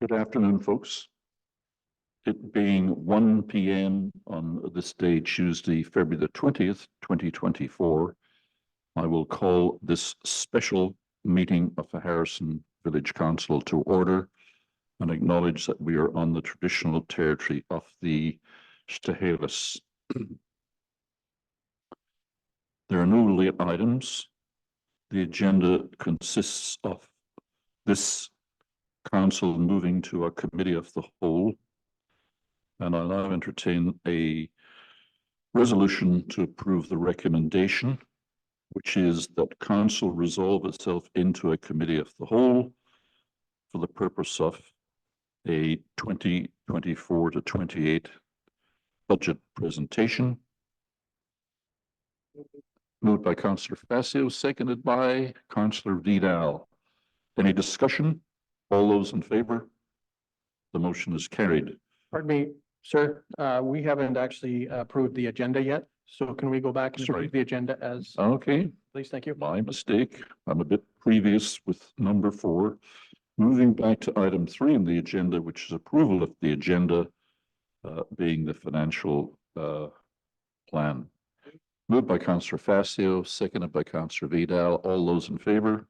Good afternoon, folks. It being 1 p.m. on this day, Tuesday, February the 20th, 2024, I will call this special meeting of the Harrison Village Council to order and acknowledge that we are on the traditional territory of the Stahelis. There are no late items. The agenda consists of this council moving to a committee of the whole, and I'll now entertain a resolution to approve the recommendation, which is that council resolve itself into a committee of the whole for the purpose of a 2024 to 28 budget presentation. Moved by Councillor Facio, seconded by Councillor Vidal. Any discussion? All those in favor? The motion is carried. Pardon me, sir, we haven't actually approved the agenda yet, so can we go back and approve the agenda as, Okay, please, thank you. my mistake. I'm a bit previous with number 4. Moving back to item 3 on the agenda, which is approval of the agenda, being the financial plan. Moved by Councillor Facio, seconded by Councillor Vidal. All those in favor?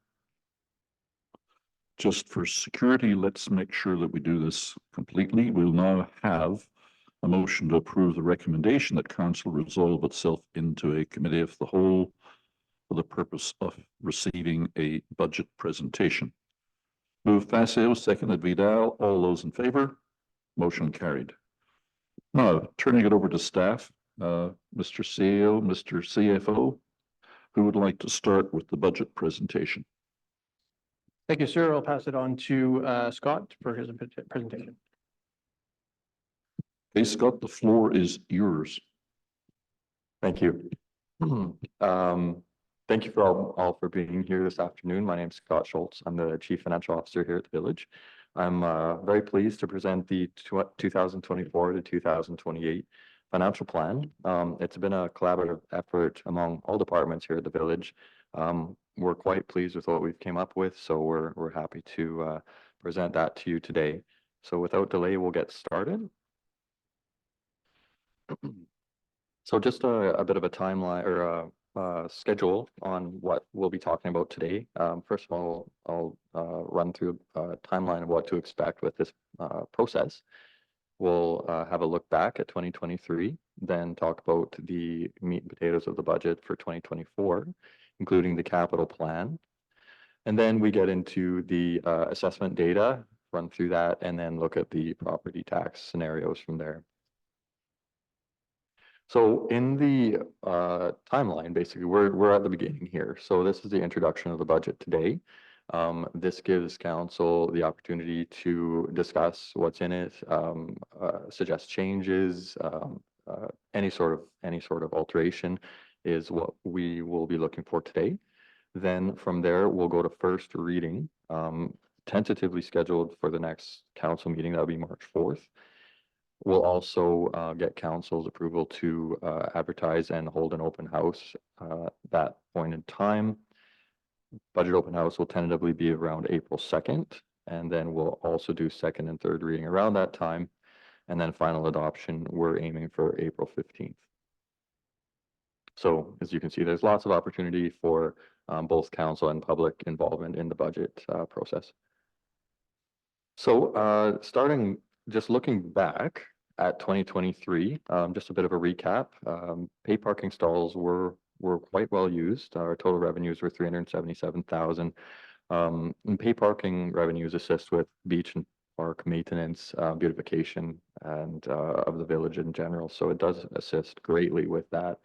Just for security, let's make sure that we do this completely. We'll now have a motion to approve the recommendation that council resolve itself into a committee of the whole for the purpose of receiving a budget presentation. Moved Facio, seconded Vidal. All those in favor? Motion carried. Now, turning it over to staff, Mr. CEO, Mr. CFO, who would like to start with the budget presentation? Thank you, sir. I'll pass it on to Scott for his presentation. Hey, Scott, the floor is yours. Thank you. Thank you for all for being here this afternoon. My name is Scott Schultz. I'm the Chief Financial Officer here at the Village. I'm very pleased to present the 2024 to 2028 financial plan. It's been a collaborative effort among all departments here at the Village. We're quite pleased with what we've came up with, so we're happy to present that to you today. So without delay, we'll get started. So just a bit of a timeline or a schedule on what we'll be talking about today. First of all, I'll run through a timeline of what to expect with this process. We'll have a look back at 2023, then talk about the meat and potatoes of the budget for 2024, including the capital plan. And then we get into the assessment data, run through that, and then look at the property tax scenarios from there. So in the timeline, basically, we're at the beginning here. So this is the introduction of the budget today. This gives council the opportunity to discuss what's in it, suggest changes, any sort of alteration is what we will be looking for today. Then from there, we'll go to first reading, tentatively scheduled for the next council meeting. That'll be March 4th. We'll also get council's approval to advertise and hold an open house that point in time. Budget open house will tentatively be around April 2nd, and then we'll also do second and third reading around that time. And then final adoption, we're aiming for April 15th. So as you can see, there's lots of opportunity for both council and public involvement in the budget process. So starting just looking back at 2023, just a bit of a recap. Paid parking stalls were quite well used. Our total revenues were $377,000. And paid parking revenues assist with beach and park maintenance, beautification, and of the village in general. So it does assist greatly with that.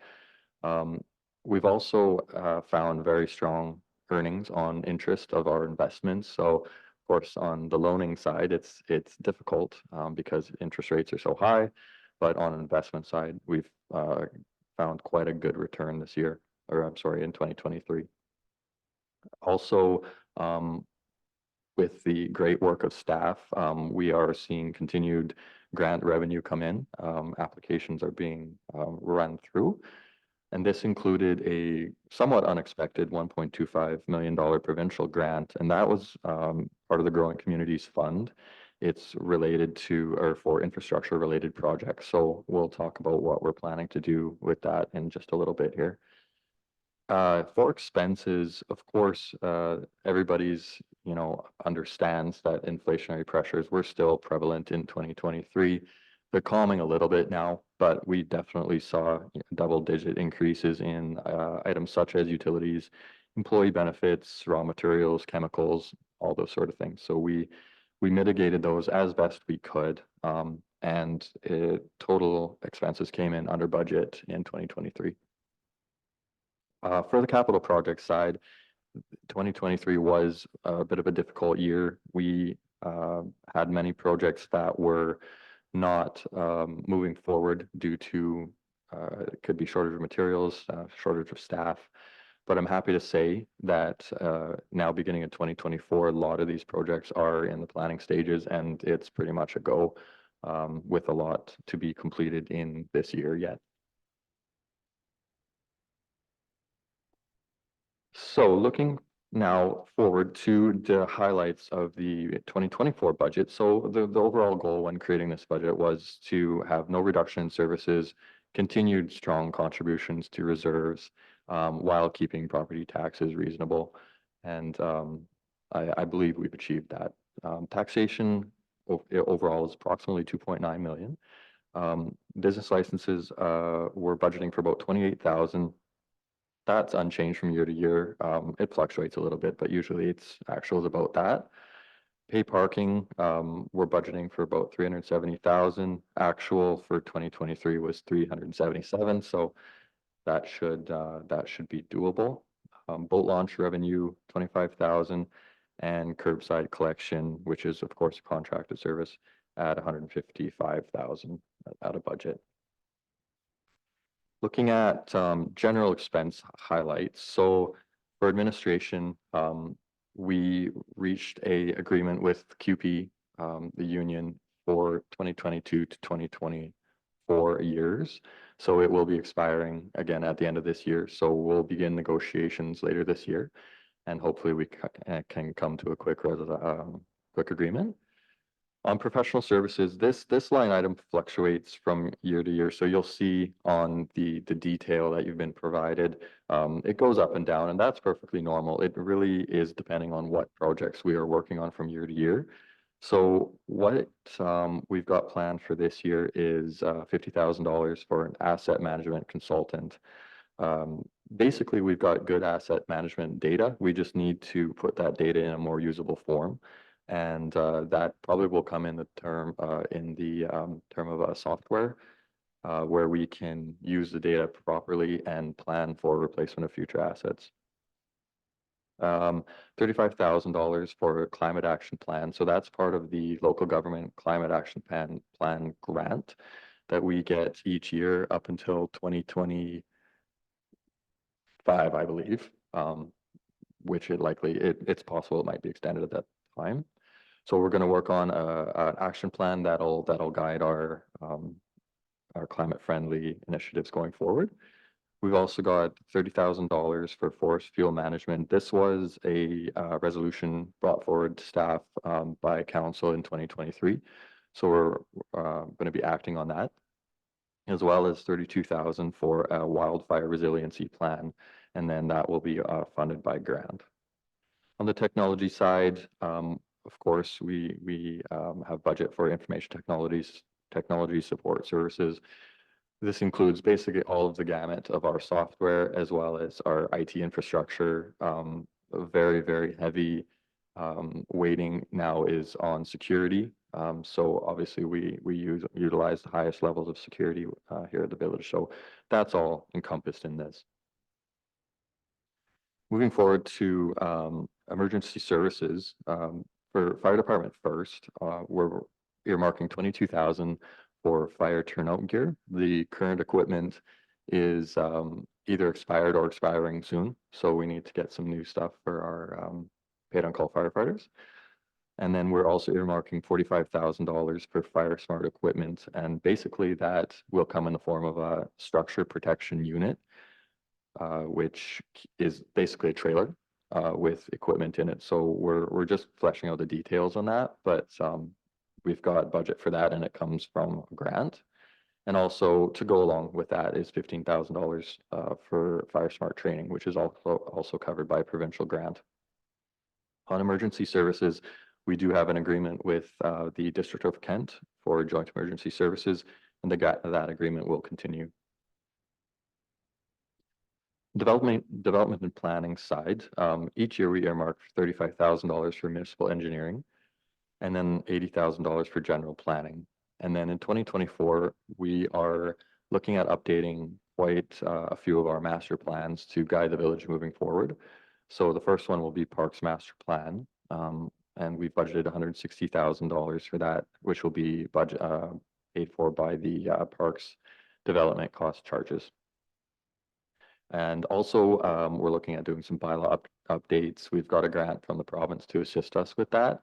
We've also found very strong earnings on interest of our investments. So of course, on the loaning side, it's difficult because interest rates are so high. But on an investment side, we've found quite a good return this year, or I'm sorry, in 2023. Also, with the great work of staff, we are seeing continued grant revenue come in. Applications are being run through. And this included a somewhat unexpected $1.25 million provincial grant. And that was part of the Growing Communities Fund. it's related to, or for infrastructure related projects. So we'll talk about what we're planning to do with that in just a little bit here. For expenses, of course, everybody's, understands that inflationary pressures were still prevalent in 2023. They're calming a little bit now, but we definitely saw double-digit increases in items such as utilities, employee benefits, raw materials, chemicals, all those sort of things. So we mitigated those as best we could, and total expenses came in under budget in 2023. For the capital project side, 2023 was a bit of a difficult year. We had many projects that were not moving forward due to it could be shortage of materials, shortage of staff. But I'm happy to say that now beginning in 2024, a lot of these projects are in the planning stages, and it's pretty much a go, with a lot to be completed in this year yet. So looking now forward to the highlights of the 2024 budget. So the overall goal when creating this budget was to have no reduction in services, continued strong contributions to reserves, while keeping property taxes reasonable. And I believe we've achieved that. Taxation overall is approximately 2.9 million. Business licenses, we're budgeting for about 28,000. That's unchanged from year to year. It fluctuates a little bit, but usually it's actuals about that. Pay parking, we're budgeting for about 370,000. Actual for 2023 was 377, so that should be doable. Boat launch revenue 25,000, and curbside collection, which is of course a contracted service, at 155,000 out of budget. Looking at general expense highlights. So for administration, we reached a agreement with CUPE, the union, for 2022 to 2024 years. So it will be expiring again at the end of this year. So we'll begin negotiations later this year, and hopefully we can come to a quick agreement. On professional services, this line item fluctuates from year to year. So you'll see on the detail that you've been provided, it goes up and down, and that's perfectly normal. It really is depending on what projects we are working on from year to year. So what we've got planned for this year is $50,000 for an asset management consultant. Basically, we've got good asset management data. We just need to put that data in a more usable form. And that probably will come in the term of a software where we can use the data properly and plan for replacement of future assets. $35,000 for a climate action plan. So that's part of the local government climate action plan grant that we get each year up until 2025, I believe, which it's possible it might be extended at that time. So we're going to work on an action plan that'll guide our climate friendly initiatives going forward. We've also got $30,000 for forest fuel management. This was a resolution brought forward to staff by council in 2023. So we're going to be acting on that, as well as $32,000 for a wildfire resiliency plan, and then that will be funded by grant. On the technology side, of course, we have budget for information technology support services. This includes basically all of the gamut of our software as well as our IT infrastructure. Very, very heavy weighting now is on security. So obviously we utilize the highest levels of security here at the village. So that's all encompassed in this. Moving forward to emergency services, for fire department first, we're earmarking 22,000 for fire turnout gear. The current equipment is either expired or expiring soon, so we need to get some new stuff for our paid on call firefighters. And then we're also earmarking $45,000 for fire smart equipment, and basically that will come in the form of a structure protection unit, which is basically a trailer with equipment in it. So we're just fleshing out the details on that, but we've got budget for that and it comes from a grant. And also to go along with that is $15,000 for Fire Smart training, which is also covered by a provincial grant. On emergency services, we do have an agreement with the District of Kent for joint emergency services, and that agreement will continue. Development and planning side, each year we earmark $35,000 for municipal engineering, and then $80,000 for general planning. And then in 2024, we are looking at updating quite a few of our master plans to guide the village moving forward. So the first one will be Parks Master Plan, and we budgeted $160,000 for that, which will be paid for by the Parks Development Cost Charges. And also, we're looking at doing some bylaw updates. We've got a grant from the province to assist us with that.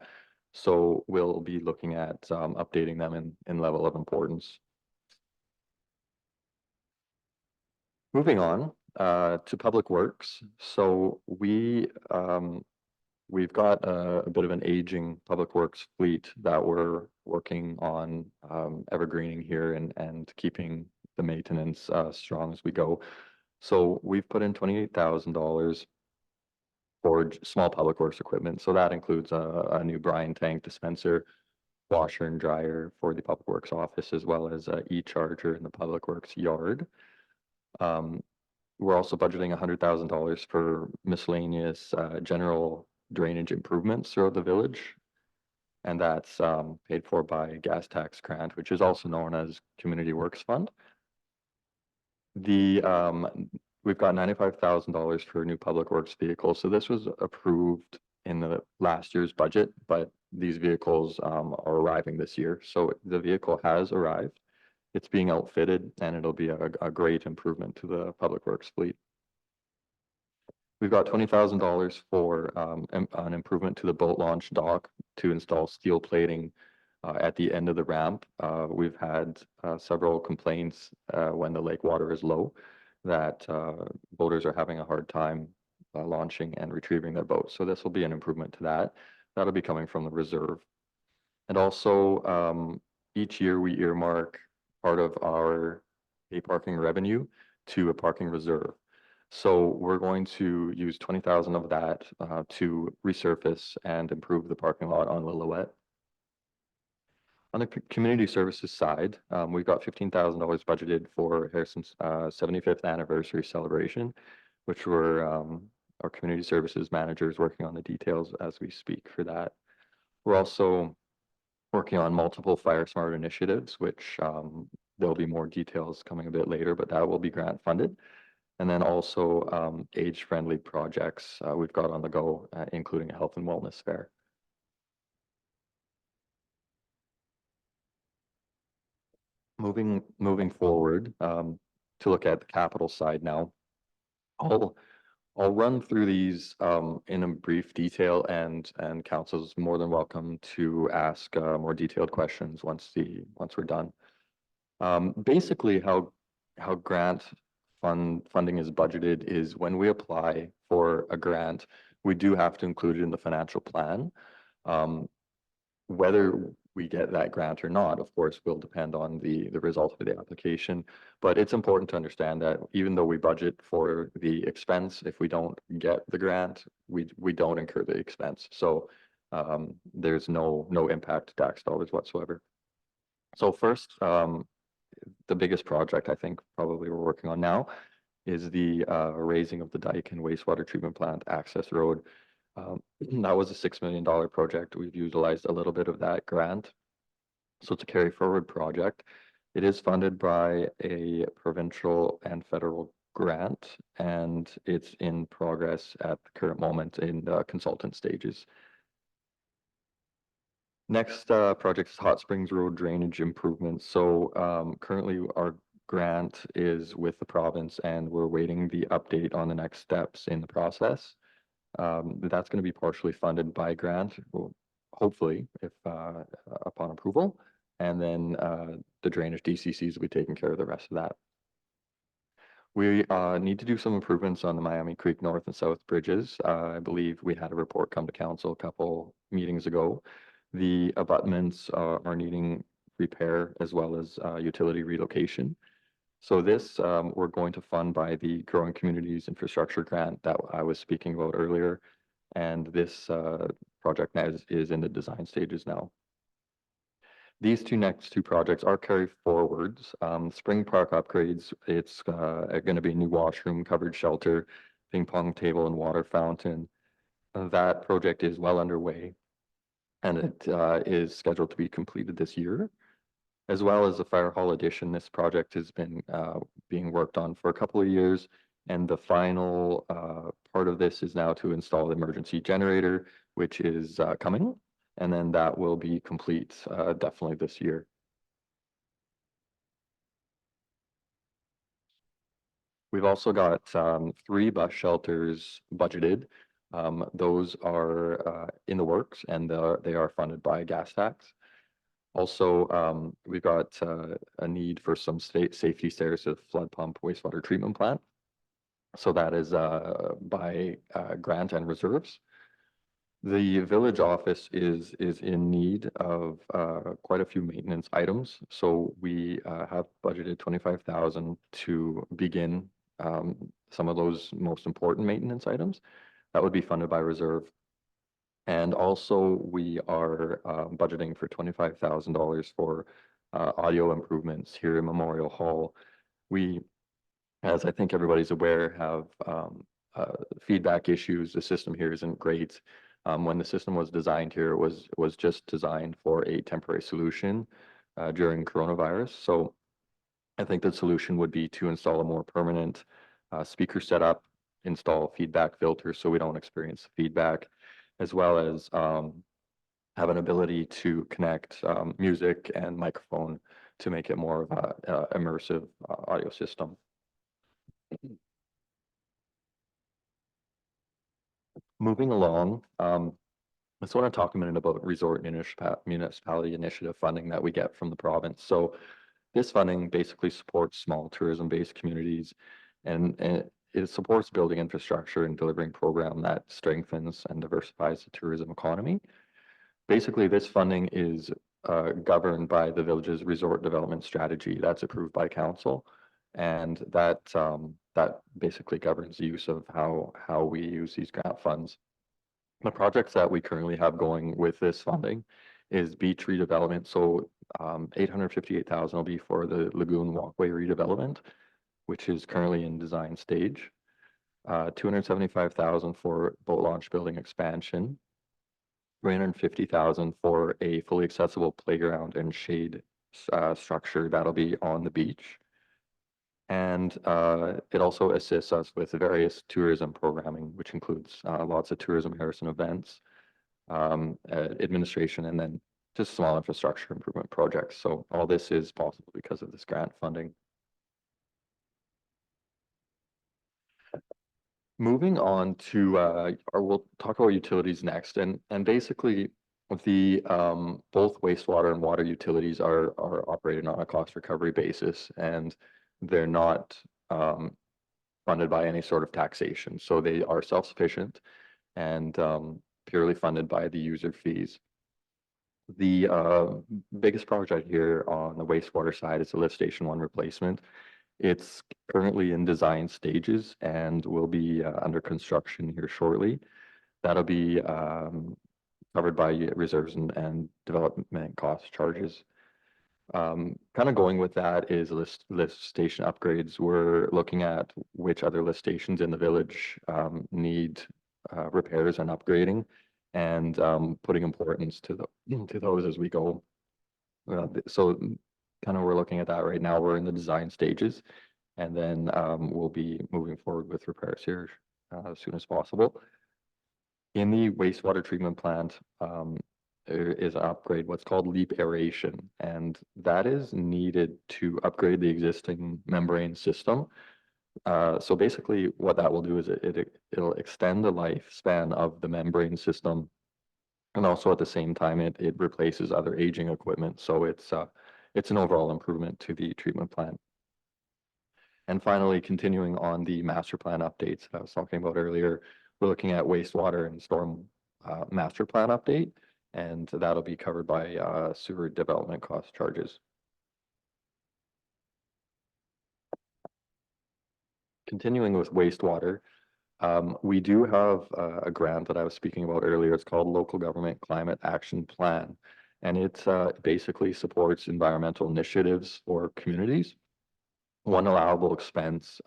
So we'll be looking at updating them in level of importance. Moving on to Public Works. So we've got a bit of an aging Public Works fleet that we're working on evergreening here and keeping the maintenance strong as we go. So we've put in $28,000 for small public works equipment. So that includes a new brine tank dispenser, washer and dryer for the public works office, as well as a e-charger in the public works yard. We're also budgeting $100,000 for miscellaneous general drainage improvements throughout the village. And that's paid for by a gas tax grant, which is also known as Community Works Fund. We've got $95,000 for new public works vehicles. So this was approved in the last year's budget, but these vehicles are arriving this year. So the vehicle has arrived. It's being outfitted and it'll be a great improvement to the public works fleet. We've got $20,000 for an improvement to the boat launch dock to install steel plating at the end of the ramp. We've had several complaints when the lake water is low that boaters are having a hard time launching and retrieving their boats. So this will be an improvement to that. That'll be coming from the reserve. And also each year we earmark part of our pay parking revenue to a parking reserve. So we're going to use 20,000 of that to resurface and improve the parking lot on Lillooet. On the community services side, we've got $15,000 budgeted for Harrison's 75th anniversary celebration, which we're our community services manager is working on the details as we speak for that. We're also working on multiple Fire Smart initiatives, which there'll be more details coming a bit later, but that will be grant funded. And then also age-friendly projects we've got on the go, including a health and wellness fair. Moving forward to look at the capital side now, I'll run through these in a brief detail, and council's more than welcome to ask more detailed questions once we're done. Basically, how grant funding is budgeted is when we apply for a grant, we do have to include it in the financial plan. Whether we get that grant or not, of course, will depend on the result of the application. But it's important to understand that even though we budget for the expense, if we don't get the grant, we don't incur the expense. So there's no impact to tax dollars whatsoever. So first, the biggest project I think probably we're working on now is the raising of the dike and wastewater treatment plant access road. That was a $6 million project. We've utilized a little bit of that grant. So it's a carry forward project. It is funded by a provincial and federal grant, and it's in progress at the current moment in the consultant stages. Next project is Hot Springs Road drainage improvements. So currently our grant is with the province and we're waiting the update on the next steps in the process. That's going to be partially funded by grant, well, hopefully, if upon approval, and then the drainage DCCs will be taking care of the rest of that. We need to do some improvements on the Miami Creek North and South bridges. I believe we had a report come to council a couple meetings ago. The abutments are needing repair as well as utility relocation. So this we're going to fund by the Growing Communities Infrastructure Grant that I was speaking about earlier. And this project now is in the design stages now. These next two projects are carried forwards. Spring Park upgrades, it's going to be a new washroom, covered shelter, ping pong table and water fountain. That project is well underway and it is scheduled to be completed this year. As well as the fire hall addition, this project has been being worked on for a couple of years. And the final part of this is now to install the emergency generator, which is coming. And then that will be complete definitely this year. We've also got 3 bus shelters budgeted. Those are in the works and they are funded by gas tax. Also, we've got a need for some state safety stairs at the flood pump wastewater treatment plant. So that is by grant and reserves. The village office is in need of quite a few maintenance items. So we have budgeted 25,000 to begin some of those most important maintenance items. That would be funded by reserve. And also we are budgeting for $25,000 for audio improvements here in Memorial Hall. We, as I think everybody's aware, have feedback issues. The system here isn't great. When the system was designed here, it was just designed for a temporary solution during coronavirus. So I think the solution would be to install a more permanent speaker setup, install feedback filters so we don't experience feedback, as well as have an ability to connect music and microphone to make it more of a immersive audio system. Moving along, I just want to talk a minute about resort municipality initiative funding that we get from the province. So this funding basically supports small tourism-based communities and it supports building infrastructure and delivering program that strengthens and diversifies the tourism economy. Basically, this funding is governed by the village's resort development strategy that's approved by council. And that basically governs the use of how we use these grant funds. The projects that we currently have going with this funding is beach redevelopment. So 858,000 will be for the Lagoon Walkway redevelopment, which is currently in design stage. 275,000 for boat launch building expansion. 350,000 for a fully accessible playground and shade structure that'll be on the beach. And it also assists us with various tourism programming, which includes lots of tourism Harrison events, administration, and then just small infrastructure improvement projects. So all this is possible because of this grant funding. Moving on to, or we'll talk about utilities next, and basically the both wastewater and water utilities are operated on a cost recovery basis, and they're not funded by any sort of taxation. So they are self-sufficient and purely funded by the user fees. The biggest project here on the wastewater side is the lift station 1 replacement. It's currently in design stages and will be under construction here shortly. That'll be covered by reserves and development cost charges. Kind of going with that is lift station upgrades. We're looking at which other lift stations in the village need repairs and upgrading, and putting importance to those as we go. So kind of we're looking at that right now. We're in the design stages, and then we'll be moving forward with repairs here as soon as possible. In the wastewater treatment plant, there is an upgrade, what's called leap aeration, and that is needed to upgrade the existing membrane system. So basically what that will do is it'll extend the lifespan of the membrane system, and also at the same time it replaces other aging equipment. So it's an overall improvement to the treatment plant. And finally, continuing on the master plan updates that I was talking about earlier, we're looking at wastewater and storm master plan update. and that'll be covered by sewer development cost charges. Continuing with wastewater, we do have a grant that I was speaking about earlier. It's called Local Government Climate Action Plan, and it basically supports environmental initiatives for communities. One allowable expense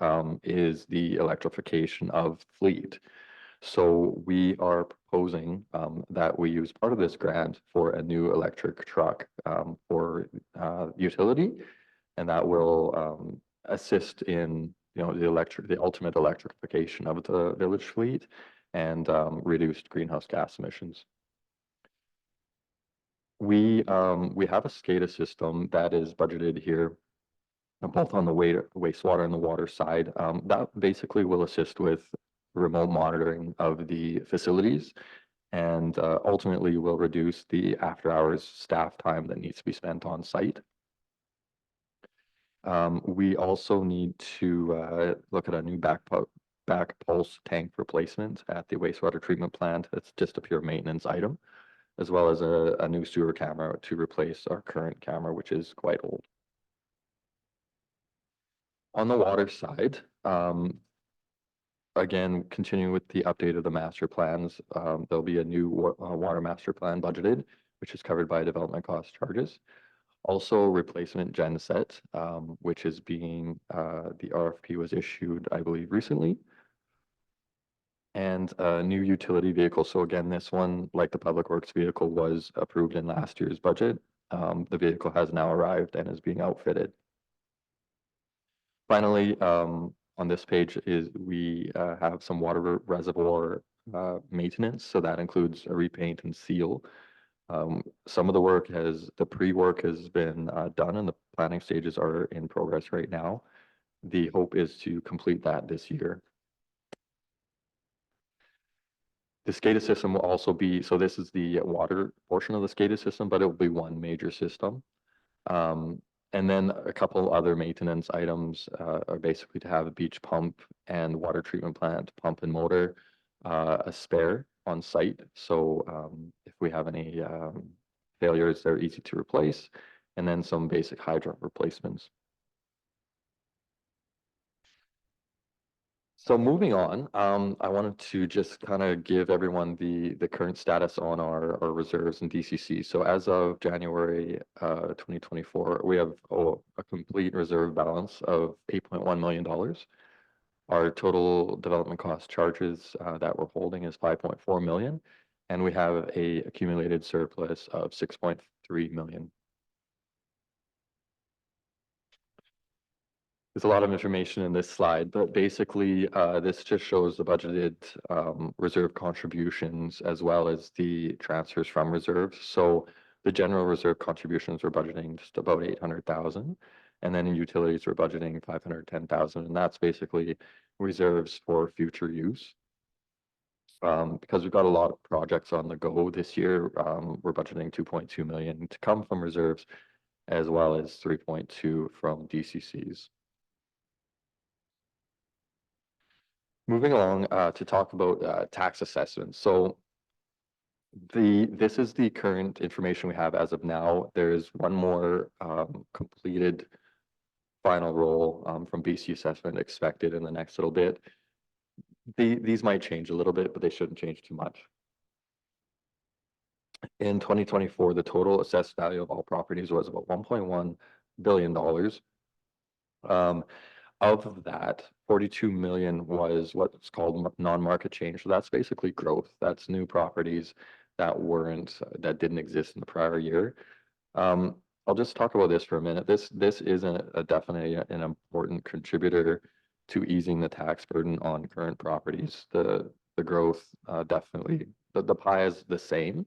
is the electrification of fleet. So we are proposing that we use part of this grant for a new electric truck for utility, and that will assist in the ultimate electrification of the village fleet and reduced greenhouse gas emissions. We have a SCADA system that is budgeted here, both on the wastewater and the water side. That basically will assist with remote monitoring of the facilities and ultimately will reduce the after-hours staff time that needs to be spent on site. We also need to look at a new back pulse tank replacement at the wastewater treatment plant. It's just a pure maintenance item, as well as a new sewer camera to replace our current camera, which is quite old. On the water side, again, continuing with the update of the master plans, there'll be a new water master plan budgeted, which is covered by development cost charges. Also, replacement genset, which is being, the RFP was issued, I believe, recently. And a new utility vehicle. So again, this one, like the public works vehicle, was approved in last year's budget. The vehicle has now arrived and is being outfitted. Finally, on this page is we have some water reservoir maintenance. So that includes a repaint and seal. Some of the pre-work has been done and the planning stages are in progress right now. The hope is to complete that this year. The SCADA system will also be, so this is the water portion of the SCADA system, but it will be one major system. And then a couple other maintenance items are basically to have a beach pump and water treatment plant pump and motor, a spare on site. So if we have any failures, they're easy to replace, and then some basic hydrant replacements. So moving on, I wanted to just kind of give everyone the current status on our reserves and DCC. So as of January 2024, we have a complete reserve balance of $8.1 million. Our total development cost charges that we're holding is $5.4 million, and we have a accumulated surplus of $6.3 million. There's a lot of information in this slide, but basically this just shows the budgeted reserve contributions as well as the transfers from reserves. So the general reserve contributions we're budgeting just about 800,000, and then in utilities we're budgeting 510,000, and that's basically reserves for future use. Because we've got a lot of projects on the go this year, we're budgeting 2.2 million to come from reserves, as well as 3.2 from DCCs. Moving along to talk about tax assessments. So this is the current information we have as of now. There is one more completed final roll from BC assessment expected in the next little bit. These might change a little bit, but they shouldn't change too much. In 2024, the total assessed value of all properties was about $1.1 billion. Of that, 42 million was what's called non-market change. So that's basically growth. That's new properties that didn't exist in the prior year. I'll just talk about this for a minute. This is definitely an important contributor to easing the tax burden on current properties. The growth definitely, the pie is the same,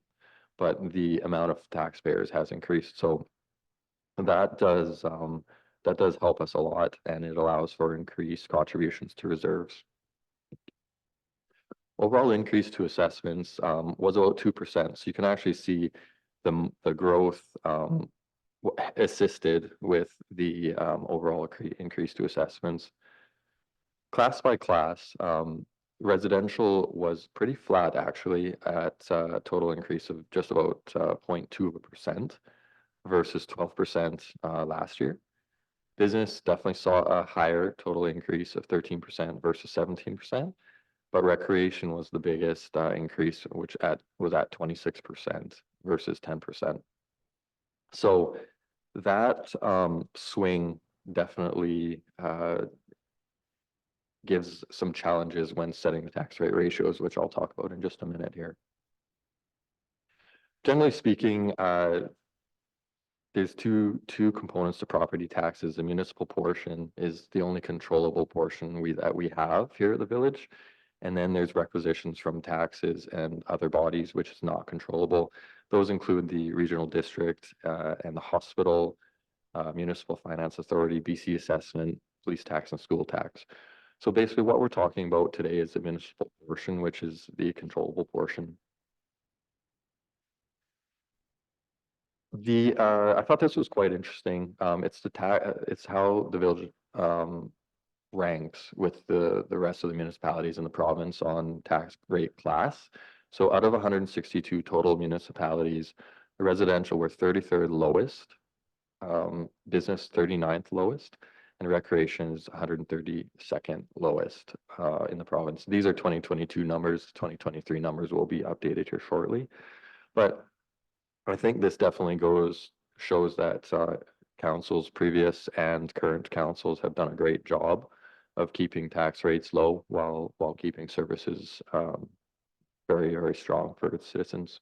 but the amount of taxpayers has increased. So that does help us a lot, and it allows for increased contributions to reserves. Overall increase to assessments was about 2%. So you can actually see the growth assisted with the overall increase to assessments. Class by class, Residential was pretty flat actually at a total increase of just about 0.2% versus 12% last year. Business definitely saw a higher total increase of 13% versus 17%, but recreation was the biggest increase, which was at 26% versus 10%. So that swing definitely gives some challenges when setting the tax rate ratios, which I'll talk about in just a minute here. Generally speaking, there's two components to property taxes. The municipal portion is the only controllable portion that we have here at the village. And then there's requisitions from taxes and other bodies, which is not controllable. Those include the regional district and the hospital, municipal finance authority, BC assessment, police tax, and school tax. So basically what we're talking about today is the municipal portion, which is the controllable portion. I thought this was quite interesting. It's how the village ranks with the rest of the municipalities in the province on tax rate class. So out of 162 total municipalities, the residential were 33rd lowest, business 39th lowest, and recreation is 132nd lowest in the province. These are 2022 numbers. 2023 numbers will be updated here shortly. But I think this definitely shows that councils, previous and current councils, have done a great job of keeping tax rates low while keeping services very, very strong for its citizens.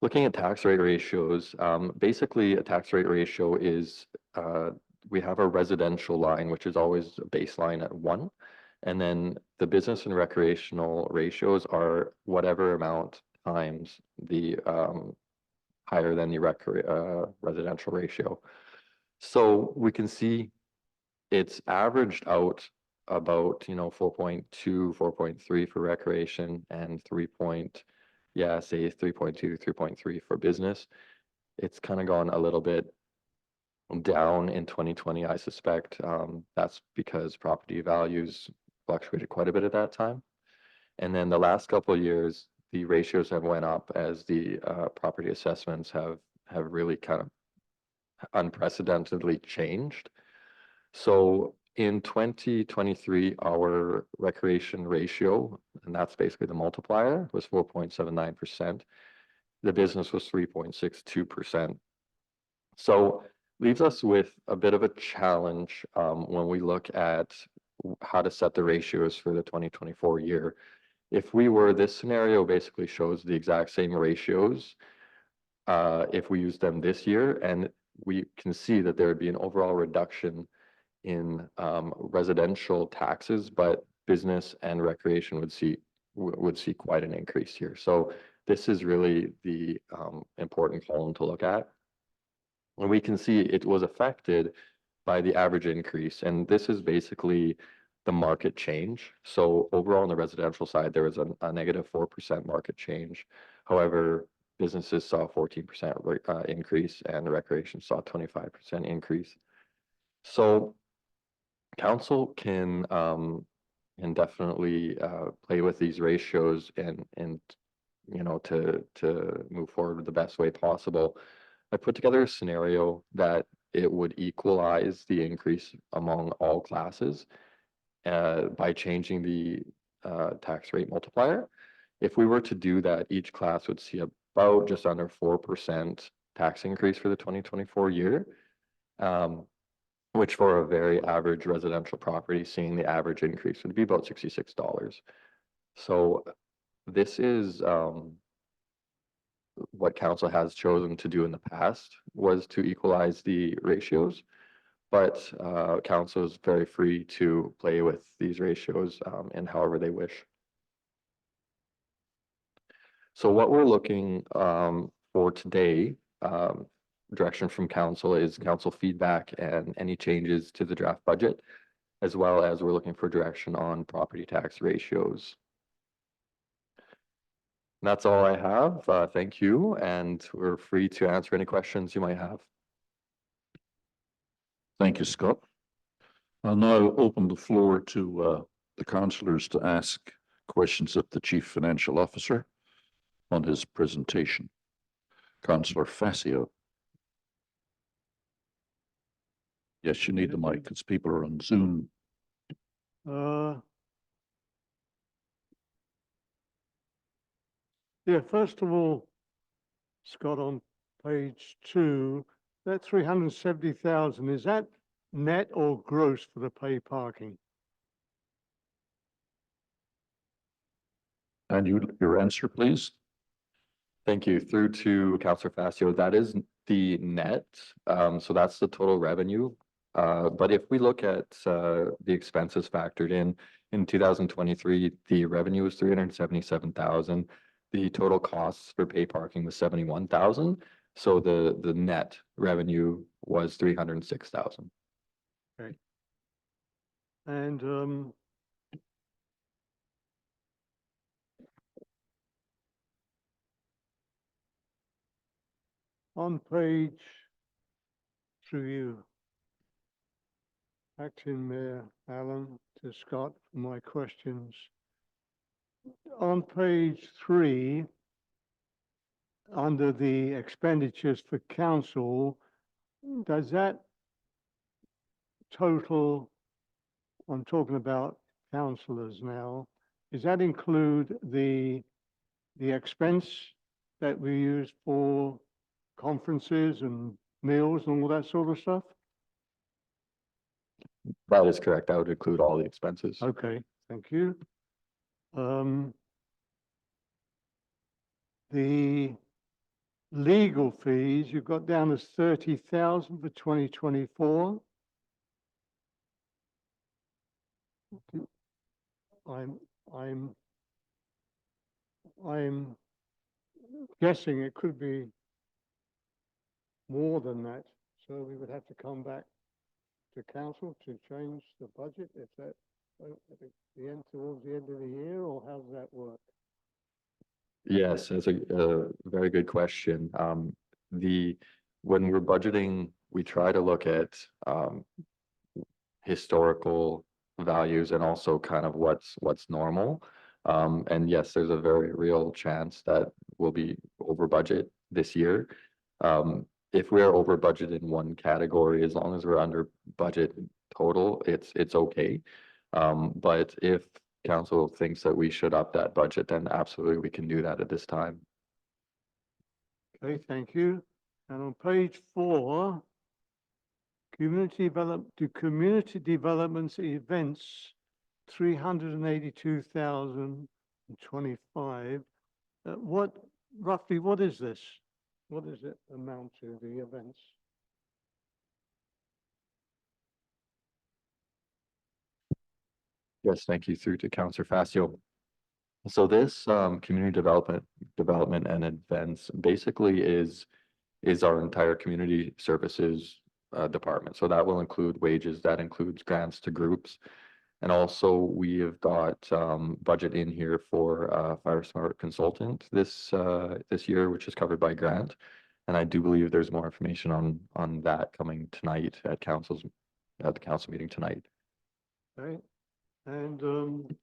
Looking at tax rate ratios, basically a tax rate ratio is we have a residential line, which is always a baseline at 1. And then the business and recreational ratios are whatever amount times the higher than the residential ratio. So we can see it's averaged out about 4.2, 4.3 for recreation and 3.2, 3.3 for business. It's kind of gone a little bit down in 2020, I suspect. That's because property values fluctuated quite a bit at that time. And then the last couple of years, the ratios have went up as the property assessments have really kind of unprecedentedly changed. So in 2023, our recreation ratio, and that's basically the multiplier, was 4.79%. The business was 3.62%. So leaves us with a bit of a challenge when we look at how to set the ratios for the 2024 year. If we were, this scenario basically shows the exact same ratios if we use them this year, and we can see that there would be an overall reduction in residential taxes, but business and recreation would see quite an increase here. So this is really the important column to look at. And we can see it was affected by the average increase. And this is basically the market change. So overall on the residential side, there was a negative 4% market change. However, businesses saw a 14% increase and recreation saw a 25% increase. So council can definitely play with these ratios and to move forward the best way possible. I put together a scenario that it would equalize the increase among all classes by changing the tax rate multiplier. If we were to do that, each class would see about just under 4% tax increase for the 2024 year. Which for a very average residential property, seeing the average increase would be about $66. So this is what council has chosen to do in the past, was to equalize the ratios, but council is very free to play with these ratios and however they wish. So what we're looking for today, direction from council, is council feedback and any changes to the draft budget, as well as we're looking for direction on property tax ratios. And that's all I have. Thank you, and we're free to answer any questions you might have. Thank you, Scott. I'll now open the floor to the councillors to ask questions of the Chief Financial Officer on his presentation. Councillor Facio. Yes, you need the mic because people are on Zoom. Yeah, first of all, Scott, on page 2, that 370,000, is that net or gross for the pay parking? And your answer, please. Thank you. Through to Councillor Facio, that is the net. So that's the total revenue. But if we look at the expenses factored in 2023, the revenue was 377,000. The total costs for pay parking was 71,000. So the net revenue was 306,000. And on page, through you, Acting Mayor Allen, to Scott for my questions. On page 3, under the expenditures for council, does that total, I'm talking about councillors now, does that include the expense that we use for conferences and meals and all that sort of stuff? That is correct. That would include all the expenses. Okay, thank you. The legal fees you've got down as 30,000 for 2024. I'm guessing it could be more than that, so we would have to come back to council to change the budget if that at the end, towards the end of the year, or how does that work? Yes, that's a very good question. When we're budgeting, we try to look at historical values and also kind of what's normal. And yes, there's a very real chance that we'll be over budget this year. If we are over budget in one category, as long as we're under budget total, it's okay. But if council thinks that we should up that budget, then absolutely we can do that at this time. Okay, thank you. And on page 4, community developments events, 382,025. Roughly, what is this? What does it amount to, the events? Yes, thank you. Through to Councillor Facio. So this community development and events basically is our entire community services department. So that will include wages, that includes grants to groups. And also we have got budget in here for Fire Smart consultant this year, which is covered by grant. And I do believe there's more information on that coming tonight at the council meeting tonight. Okay, and on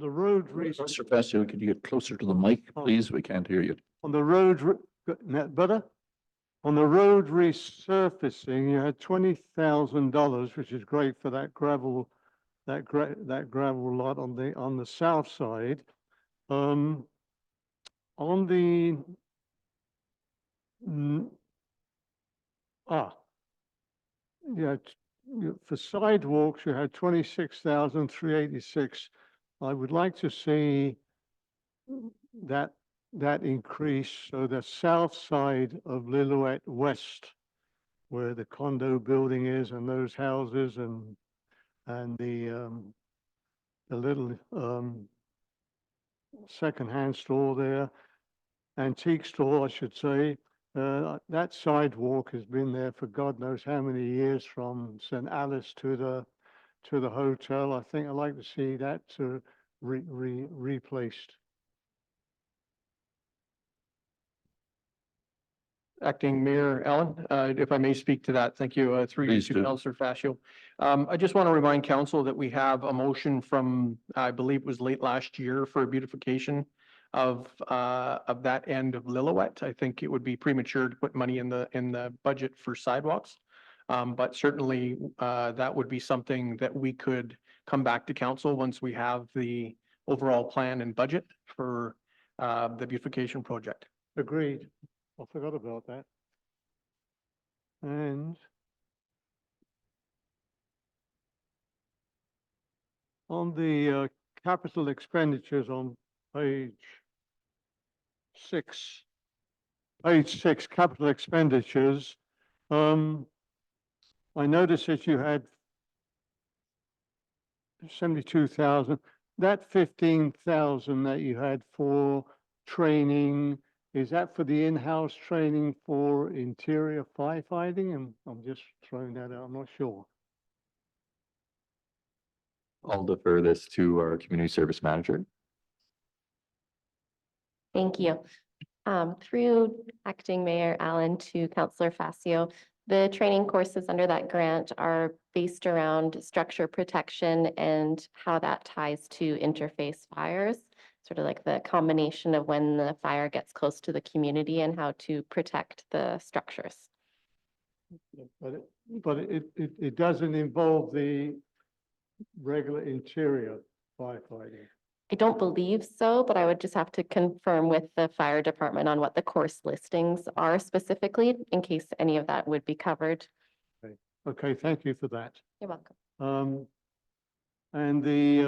the road. Mr. Facio, could you get closer to the mic, please? We can't hear you. On the road, better? On the road resurfacing, you had $20,000, which is great for that gravel, that gravel lot on the south side. On the yeah, for sidewalks, you had 26,386. I would like to see that increase. So the south side of Lillooet West, where the condo building is and those houses and the little secondhand store there, antique store, I should say. That sidewalk has been there for God knows how many years, from St. Alice to the hotel. I think I'd like to see that replaced. Acting Mayor Allen, if I may speak to that, thank you, through you Please to do. Councillor Fascio. I just want to remind council that we have a motion from, I believe it was late last year for a beautification of that end of Lillooet. I think it would be premature to put money in the budget for sidewalks. But certainly, that would be something that we could come back to council once we have the overall plan and budget for the beautification project. Agreed. I forgot about that. And on the capital expenditures on page 6, capital expenditures, I noticed that you had 72,000. That 15,000 that you had for training, is that for the in-house training for interior firefighting? And I'm just throwing that out, I'm not sure. I'll defer this to our community service manager. Thank you. Through Acting Mayor Allen to Councillor Fascio, the training courses under that grant are based around structure protection and how that ties to interface fires, sort of like the combination of when the fire gets close to the community and how to protect the structures. But it doesn't involve the regular interior firefighting. I don't believe so, but I would just have to confirm with the fire department on what the course listings are specifically in case any of that would be covered. Okay, thank you for that. You're welcome. And the,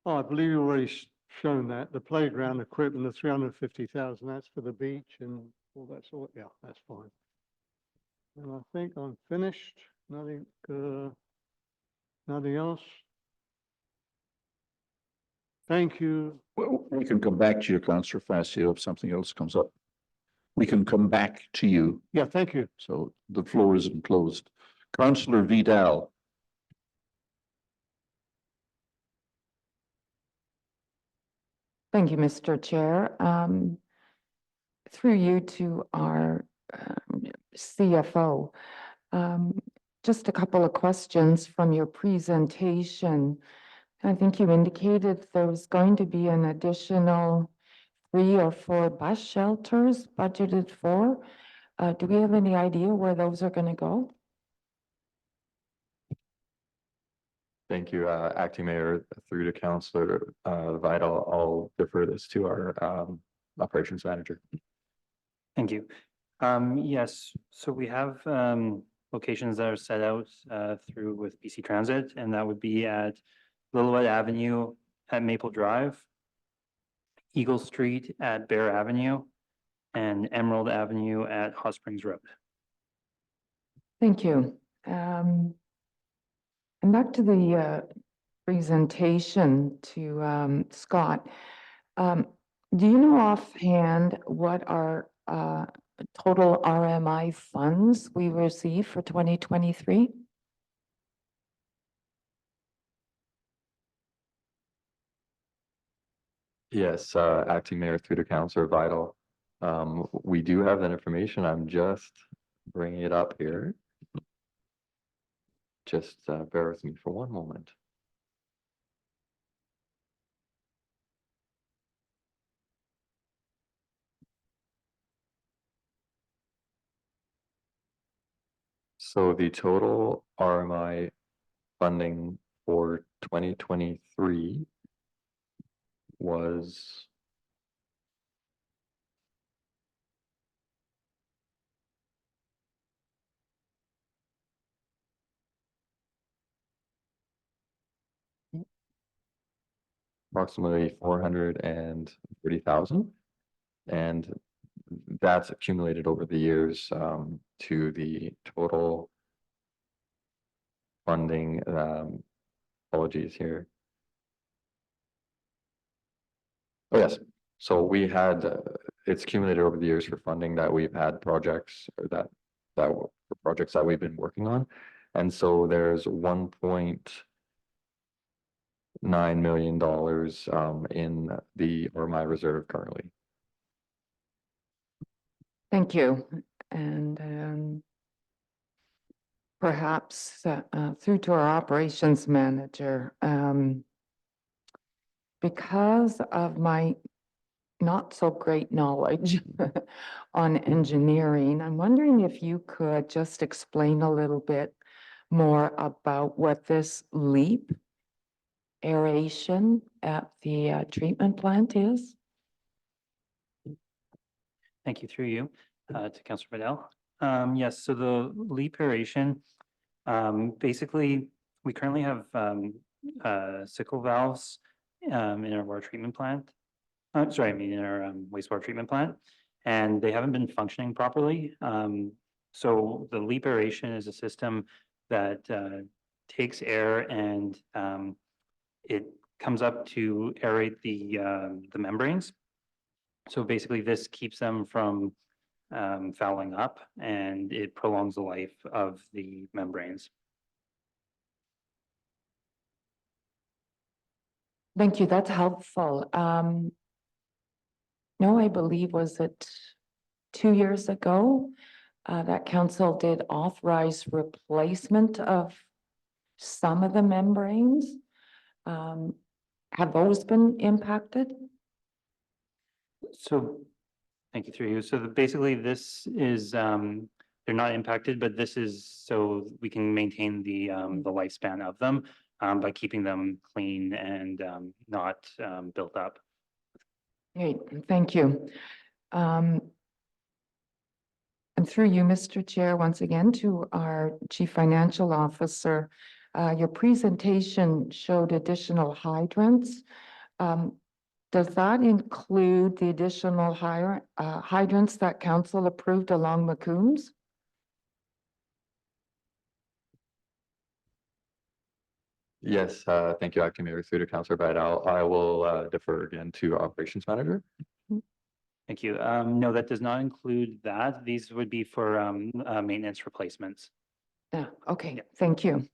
oh, I believe you already shown that, the playground equipment, the 350,000, that's for the beach and all that sort, yeah, that's fine. And I think I'm finished, nothing, nothing else. Thank you. Well, we can come back to you, Councillor Fascio, if something else comes up. We can come back to you. Yeah, thank you. So the floor isn't closed. Councillor Vidal. Thank you, Mr. Chair. Through you to our CFO, just a couple of questions from your presentation. I think you indicated there was going to be an additional 3 or 4 bus shelters budgeted for. Do we have any idea where those are going to go? Thank you, Acting Mayor, through to Councillor Vidal. I'll defer this to our operations manager. Thank you. Yes, so we have locations that are set out through with BC Transit, and that would be at Lillooet Avenue at Maple Drive, Eagle Street at Bear Avenue, and Emerald Avenue at Hot Springs Road. Thank you. And back to the presentation to Scott. Do you know offhand what our total RMI funds we received for 2023? Yes, Acting Mayor, through to Councillor Vidal. We do have that information. I'm just bringing it up here. Just bear with me for one moment. So the total RMI funding for 2023 was approximately 430,000, and that's accumulated over the years to the total funding. Apologies here. Oh, yes. So we had, it's accumulated over the years for funding that we've had projects or that were projects that we've been working on. And so there's $1.9 million in the RMI reserve currently. Thank you. And perhaps through to our operations manager, because of my not so great knowledge on engineering, I'm wondering if you could just explain a little bit more about what this LEAP aeration at the treatment plant is? Thank you through you to Councillor Bedell. Yes, so the LEAP aeration, basically, we currently have sickle valves in our water treatment plant. Sorry, I mean in our wastewater treatment plant, and they haven't been functioning properly. So the LEAP aeration is a system that takes air and it comes up to aerate the membranes. So basically, this keeps them from fouling up, and it prolongs the life of the membranes. Thank you, that's helpful. No, I believe, was it 2 years ago? That council did authorize replacement of some of the membranes. Have those been impacted? So, thank you through you. So basically, this is, they're not impacted, but this is so we can maintain the lifespan of them by keeping them clean and not built up. Great, thank you. And through you, Mr. Chair, once again to our Chief Financial Officer, your presentation showed additional hydrants. Does that include the additional hydrants that council approved along McCombs? Yes, thank you, Acting Mayor, through to Councillor Bedell. I will defer again to Operations Manager. Thank you. No, that does not include that. These would be for maintenance replacements. Yeah, okay, thank you.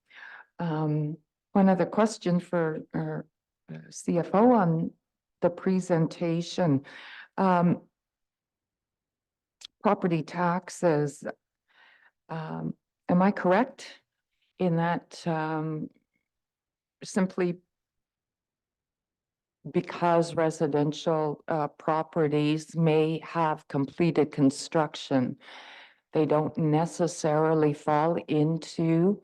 One other question for our CFO on the presentation. Property taxes, am I correct in that simply because residential properties may have completed construction, they don't necessarily fall into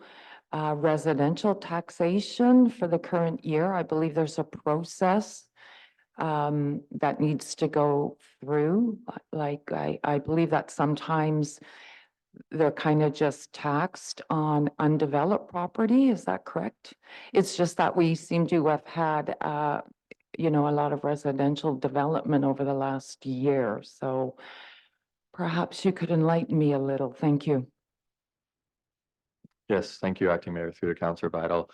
residential taxation for the current year? I believe there's a process that needs to go through. Like I believe that sometimes they're kind of just taxed on undeveloped property. Is that correct? It's just that we seem to have had you know, a lot of residential development over the last year. So perhaps you could enlighten me a little. Thank you. Yes, thank you, Acting Mayor, through to Councillor Bedell.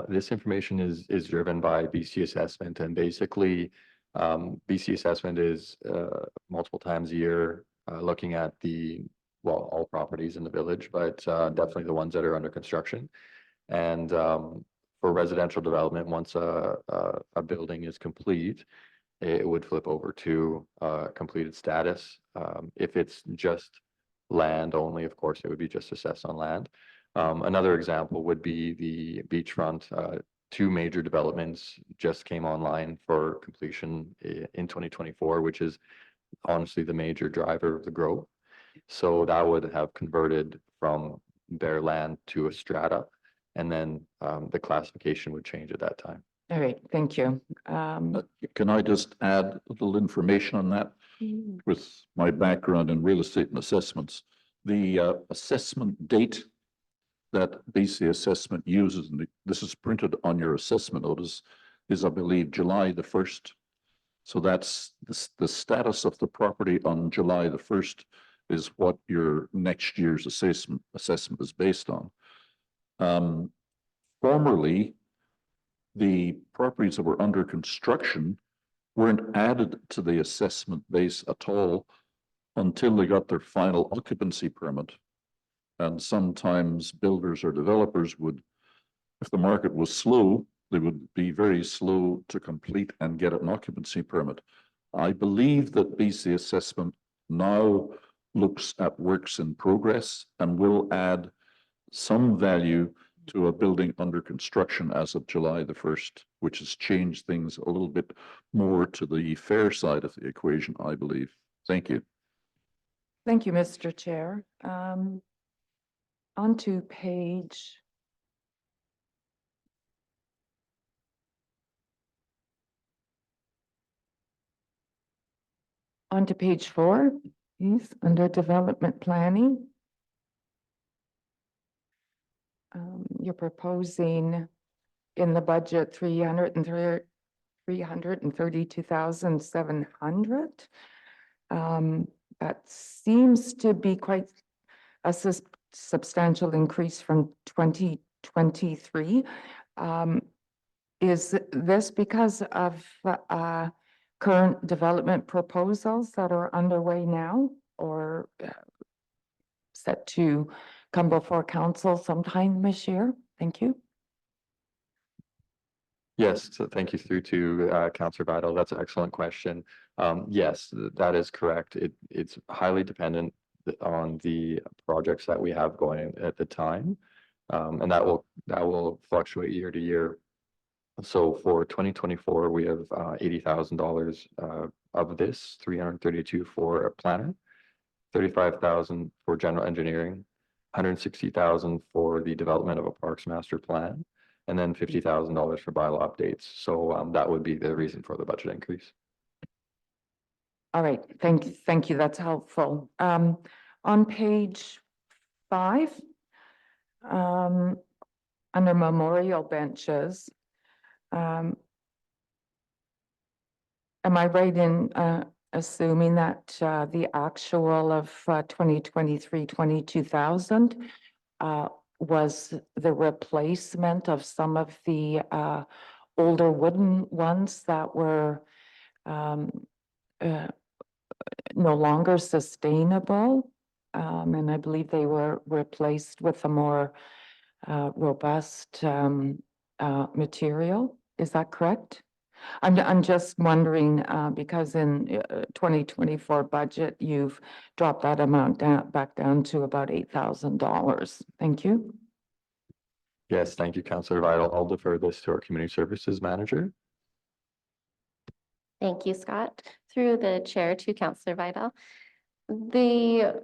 This information is driven by BC Assessment, and basically BC Assessment is multiple times a year looking at all properties in the village, but definitely the ones that are under construction. And for residential development, once a building is complete, it would flip over to completed status. If it's just land only, of course, it would be just assessed on land. Another example would be the beachfront. 2 major developments just came online for completion in 2024, which is honestly the major driver of the growth. So that would have converted from bare land to a strata, and then the classification would change at that time. All right, thank you. Can I just add a little information on that? With my background in real estate and assessments, the assessment date that BC Assessment uses, and this is printed on your assessment notice, is I believe July the 1st. So that's the status of the property on July the 1st is what your next year's assessment is based on. Formerly, the properties that were under construction weren't added to the assessment base at all until they got their final occupancy permit. And sometimes builders or developers would, if the market was slow, they would be very slow to complete and get an occupancy permit. I believe that BC Assessment now looks at works in progress and will add some value to a building under construction as of July the 1st, which has changed things a little bit more to the fair side of the equation, I believe. Thank you. Thank you, Mr. Chair. On to page. On to page 4, please, under development planning. You're proposing in the budget 332,700. That seems to be quite a substantial increase from 2023. Is this because of current development proposals that are underway now, or set to come before council sometime this year? Thank you. Yes, so thank you through to Councillor Vital. That's an excellent question. Yes, that is correct. It's highly dependent on the projects that we have going at the time. And that will fluctuate year to year. So for 2024, we have $80,000 of this, 332 for a planner, 35,000 for general engineering, 160,000 for the development of a parks master plan, and then $50,000 for bylaw updates. So that would be the reason for the budget increase. All right, thank you, that's helpful. On page 5, under memorial benches, am I right in assuming that the actual of 2023, 22,000 was the replacement of some of the older wooden ones that were no longer sustainable, and I believe they were replaced with a more robust material. Is that correct? I'm just wondering because in 2024 budget, you've dropped that amount back down to about $8,000. Thank you. Yes, thank you, Councillor Vital. I'll defer this to our community services manager. Thank you, Scott. Through the chair to Councillor Vital. The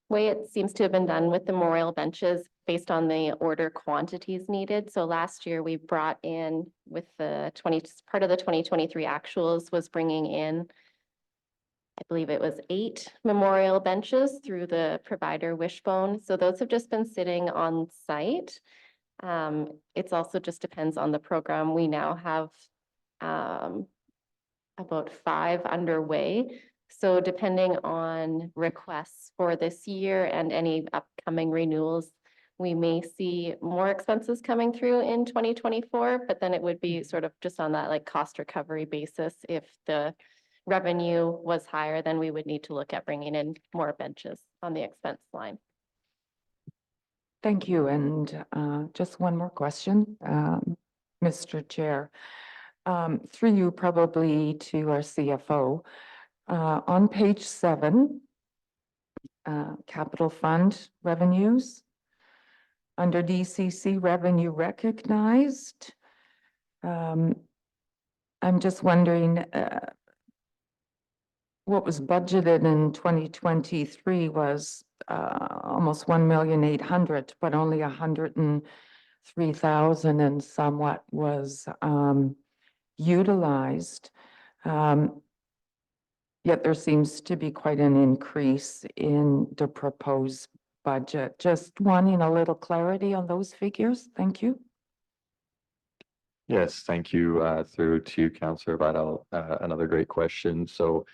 way it seems to have been done with the memorial benches based on the order quantities needed. So last year we brought in with the part of the 2023 actuals was bringing in, I believe it was 8 memorial benches through the provider Wishbone. So those have just been sitting on site. It's also just depends on the program. We now have about 5 underway. So depending on requests for this year and any upcoming renewals, we may see more expenses coming through in 2024, but then it would be sort of just on that like cost recovery basis. If the revenue was higher, then we would need to look at bringing in more benches on the expense line. Thank you. And just one more question, Mr. Chair. Through you probably to our CFO. On page 7, capital fund revenues, under DCC revenue recognized. I'm just wondering, what was budgeted in 2023 was almost 1,800,000, but only 103,000 and somewhat was utilized. Yet there seems to be quite an increase in the proposed budget. Just wanting a little clarity on those figures. Thank you. Yes, thank you. Through to Councillor Vital, another great question. So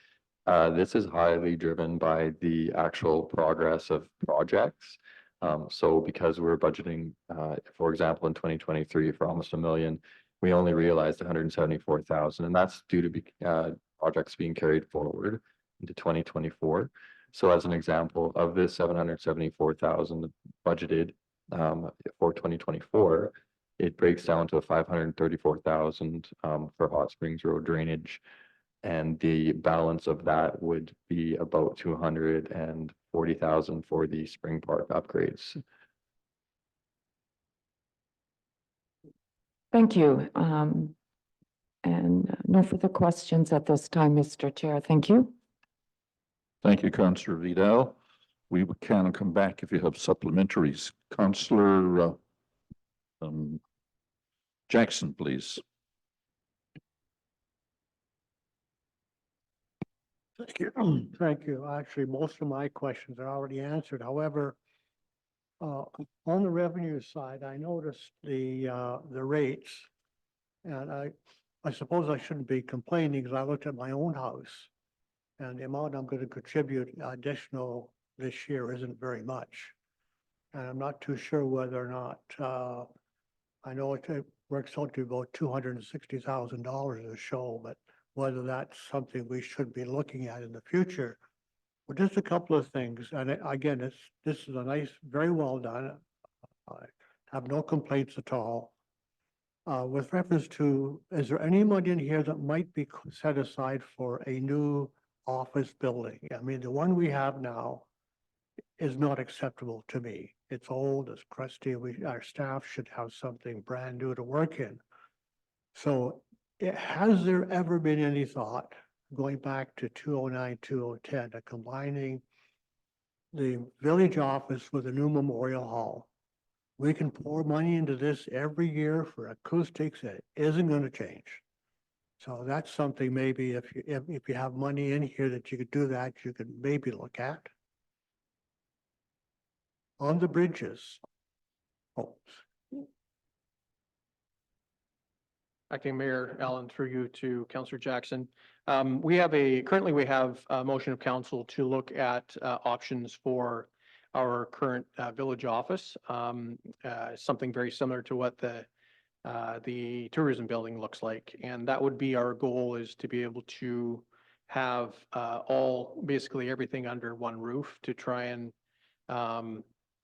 this is highly driven by the actual progress of projects. So because we're budgeting, for example, in 2023 for almost $1 million, we only realized 174,000, and that's due to projects being carried forward into 2024. So as an example of this 774,000 budgeted for 2024, it breaks down to 534,000 for Hot Springs Road drainage. And the balance of that would be about 240,000 40,000 for the Spring Park upgrades. Thank you. And no further questions at this time, Mr. Chair. Thank you. Thank you, Councillor Vidal. We can come back if you have supplementaries. Councillor Jackson, please. Thank you. Thank you. Actually, most of my questions are already answered. However, on the revenue side, I noticed the rates. And I suppose I shouldn't be complaining because I looked at my own house. And the amount I'm going to contribute additional this year isn't very much. And I'm not too sure whether or not, I know it works out to about $260,000 a show, but whether that's something we should be looking at in the future. Well, just a couple of things, and again, this is a nice, very well done. I have no complaints at all. With reference to, is there any money in here that might be set aside for a new office building? I mean, the one we have now is not acceptable to me. It's old, it's crusty. Our staff should have something brand new to work in. So has there ever been any thought going back to 2009, 2010 of combining the village office with a new memorial hall? We can pour money into this every year for acoustics. It isn't going to change. So that's something maybe if you have money in here that you could do that, you could maybe look at. On the bridges. Oh, Acting Mayor Allen, through you to Councillor Jackson. Currently we have a motion of council to look at options for our current village office. Something very similar to what the tourism building looks like. And that would be our goal, is to be able to have basically everything under one roof, to try and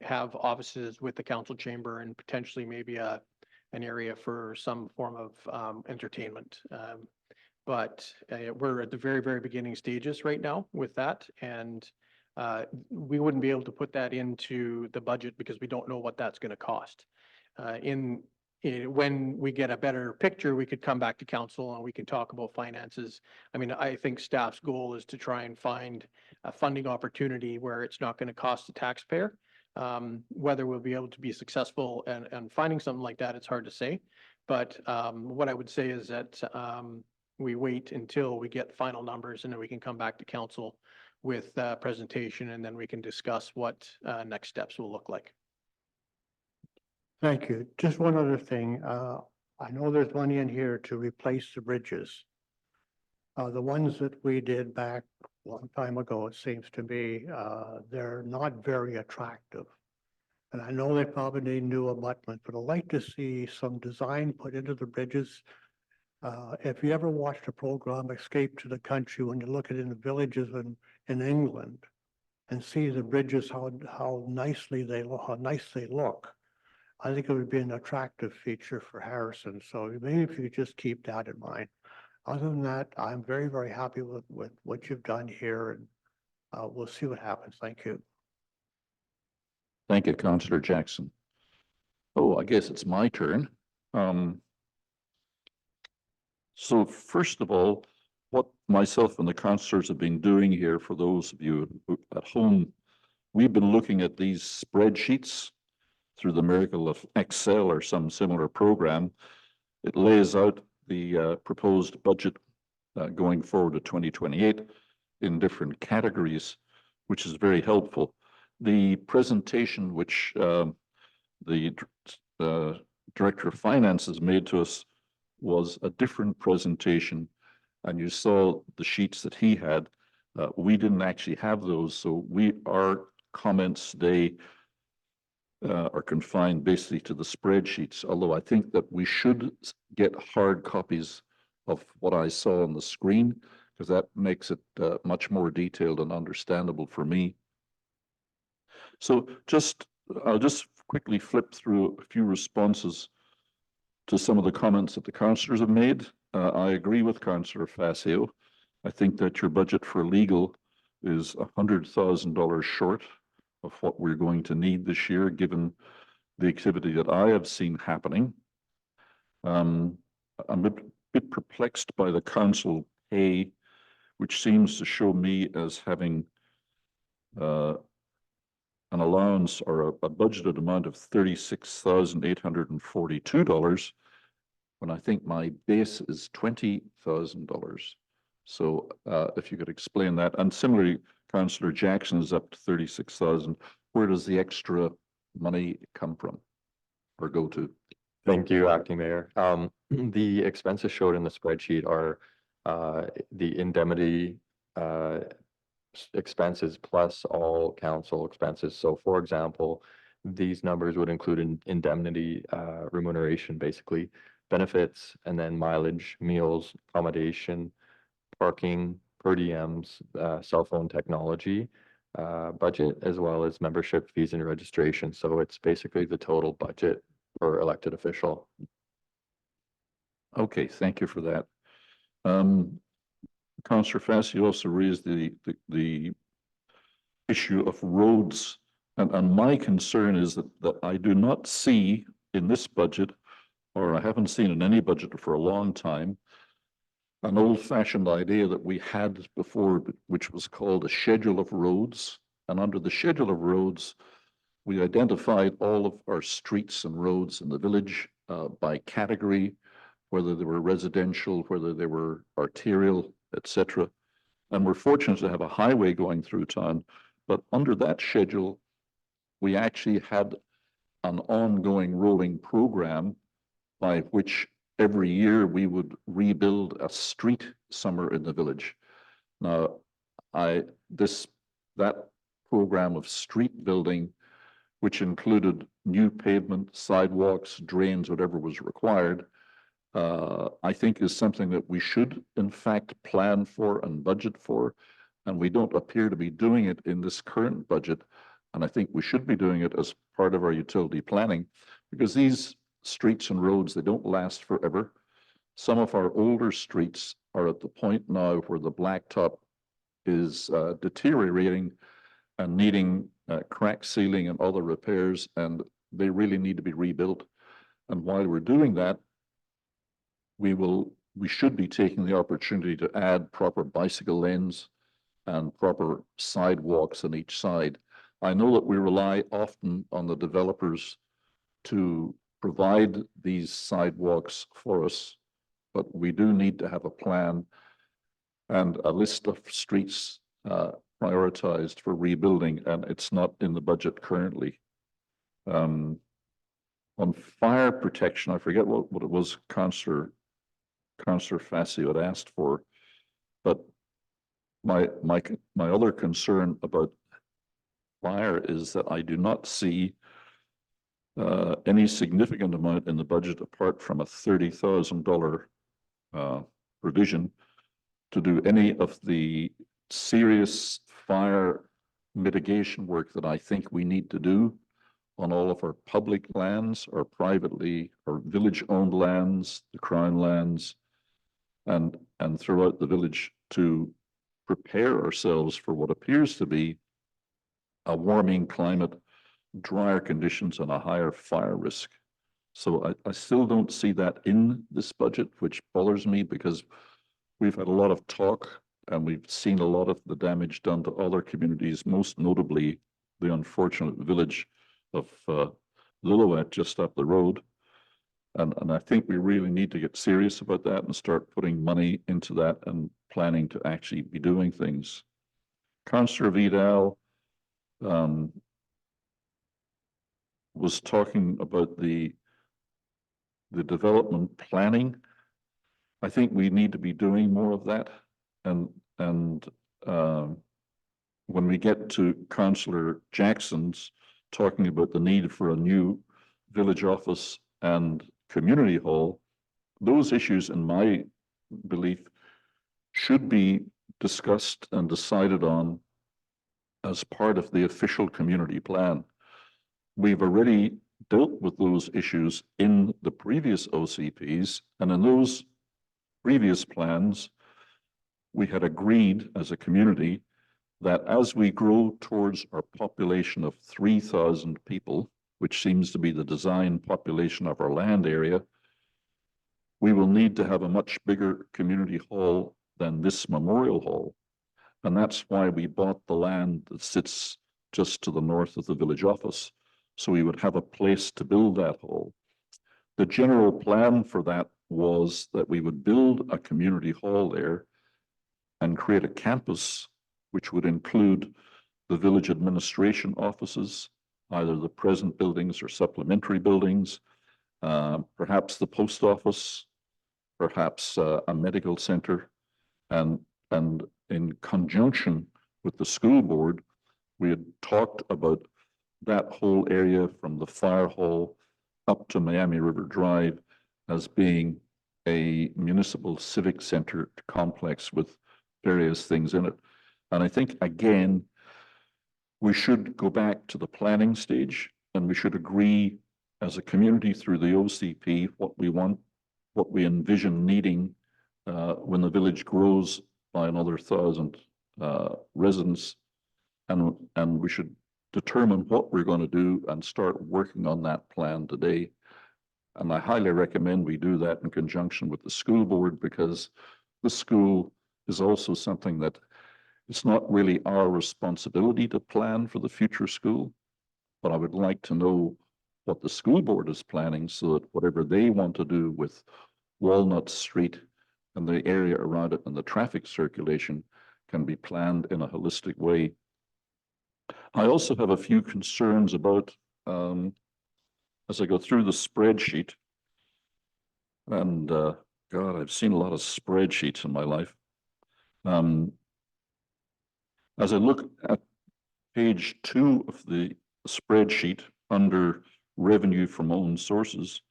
have offices with the council chamber and potentially maybe an area for some form of entertainment. But we're at the very, very beginning stages right now with that. And we wouldn't be able to put that into the budget because we don't know what that's going to cost. When we get a better picture, we could come back to council and we can talk about finances. I mean, I think staff's goal is to try and find a funding opportunity where it's not going to cost the taxpayer. Whether we'll be able to be successful and finding something like that, it's hard to say. But what I would say is that we wait until we get final numbers and then we can come back to council with presentation, and then we can discuss what next steps will look like. thank you. Just one other thing. I know there's money in here to replace the bridges. The ones that we did back a long time ago, it seems to me, they're not very attractive. And I know they probably need new abutment, but I'd like to see some design put into the bridges. If you ever watched the program Escape to the Country, when you look at it in the villages in England and see the bridges, how nicely they look, I think it would be an attractive feature for Harrison. So maybe if you could just keep that in mind. Other than that, I'm very, very happy with what you've done here, and we'll see what happens. Thank you. Thank you, Councillor Jackson. Oh, I guess it's my turn. So first of all, what myself and the councillors have been doing here, for those of you at home, we've been looking at these spreadsheets through the miracle of Excel or some similar program. It lays out the proposed budget going forward to 2028 in different categories, which is very helpful. The presentation which the Director of Finance has made to us was a different presentation, and you saw the sheets that he had. We didn't actually have those, so our comments today are confined basically to the spreadsheets, although I think that we should get hard copies of what I saw on the screen, because that makes it much more detailed and understandable for me. So I'll just quickly flip through a few responses to some of the comments that the councillors have made. I agree with Councillor Facio. I think that your budget for legal is $100,000 short of what we're going to need this year, given the activity that I have seen happening. I'm a bit perplexed by the council pay, which seems to show me as having an allowance or a budgeted amount of $36,842, when I think my base is $20,000. So if you could explain that. And similarly, Councillor Jackson is up to 36,000. Where does the extra money come from or go to? Thank you, Acting Mayor. The expenses showed in the spreadsheet are the indemnity expenses plus all council expenses. So for example, these numbers would include indemnity remuneration, basically benefits, and then mileage, meals, accommodation, parking, per diems, cell phone technology budget, as well as membership fees and registration. So it's basically the total budget per elected official. Okay, thank you for that. Councillor Fassi also raised the issue of roads. And my concern is that I do not see in this budget, or I haven't seen in any budget for a long time, an old-fashioned idea that we had before, which was called a schedule of roads. And under the schedule of roads, we identified all of our streets and roads in the village by category, whether they were residential, whether they were arterial, etc. And we're fortunate to have a highway going through town. But under that schedule, we actually had an ongoing rolling program by which every year we would rebuild a street somewhere in the village. Now, that program of street building, which included new pavement, sidewalks, drains, whatever was required, I think is something that we should in fact plan for and budget for. And we don't appear to be doing it in this current budget. And I think we should be doing it as part of our utility planning, because these streets and roads, they don't last forever. Some of our older streets are at the point now where the blacktop is deteriorating and needing crack sealing and other repairs, and they really need to be rebuilt. And while we're doing that, we should be taking the opportunity to add proper bicycle lanes and proper sidewalks on each side. I know that we rely often on the developers to provide these sidewalks for us, but we do need to have a plan and a list of streets prioritized for rebuilding, and it's not in the budget currently. On fire protection, I forget what it was Councillor Fassi had asked for, but my other concern about fire is that I do not see any significant amount in the budget apart from a $30,000 provision to do any of the serious fire mitigation work that I think we need to do on all of our public lands or privately or village-owned lands, the Crown lands, and throughout the village to prepare ourselves for what appears to be a warming climate, drier conditions, and a higher fire risk. So I still don't see that in this budget, which bothers me because we've had a lot of talk and we've seen a lot of the damage done to other communities, most notably the unfortunate village of Lillooet just up the road. And I think we really need to get serious about that and start putting money into that and planning to actually be doing things. Councillor Vidal was talking about the development planning. I think we need to be doing more of that. And when we get to Councillor Jackson's talking about the need for a new village office and community hall, those issues, in my belief, should be discussed and decided on as part of the official community plan. We've already dealt with those issues in the previous OCPs, and in those previous plans, we had agreed as a community that as we grow towards our population of 3,000 people, which seems to be the design population of our land area, we will need to have a much bigger community hall than this memorial hall. And that's why we bought the land that sits just to the north of the village office. So we would have a place to build that hall. The general plan for that was that we would build a community hall there and create a campus, which would include the village administration offices, either the present buildings or supplementary buildings, perhaps the post office, perhaps a medical center, and in conjunction with the school board, we had talked about that whole area from the fire hall up to Miami River Drive as being a municipal civic center complex with various things in it. And I think, again, we should go back to the planning stage and we should agree as a community through the OCP what we want, what we envision needing when the village grows by another 1,000 residents. And we should determine what we're going to do and start working on that plan today. And I highly recommend we do that in conjunction with the school board, because the school is also something that it's not really our responsibility to plan for the future school, but I would like to know what the school board is planning so that whatever they want to do with Walnut Street and the area around it and the traffic circulation can be planned in a holistic way. I also have a few concerns about, as I go through the spreadsheet, and God, I've seen a lot of spreadsheets in my life. As I look at page 2 of the spreadsheet under revenue from own sources,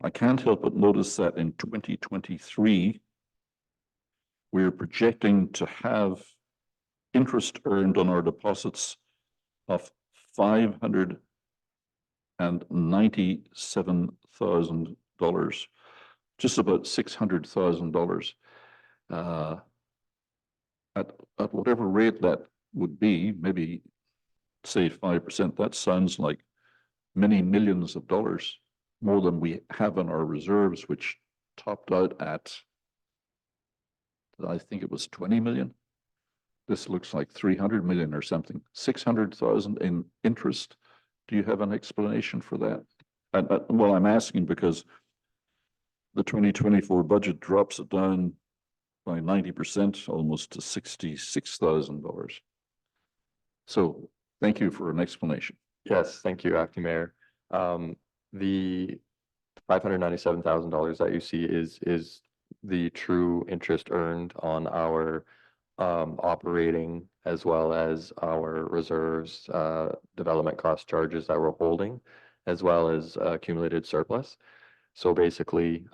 I can't help but notice that in 2023, we're projecting to have interest earned on our deposits of $597,000, just about $600,000. At whatever rate that would be, maybe say 5%, that sounds like many millions of dollars, more than we have in our reserves, which topped out at, I think it was 20 million. This looks like 300 million or something, 600,000 in interest. Do you have an explanation for that? And well, I'm asking because the 2024 budget drops it down by 90%, almost to $66,000. So thank you for an explanation. Yes, thank you, Acting Mayor. The $597,000 that you see is the true interest earned on our operating as well as our reserves, development cost charges that we're holding, as well as accumulated surplus. So basically,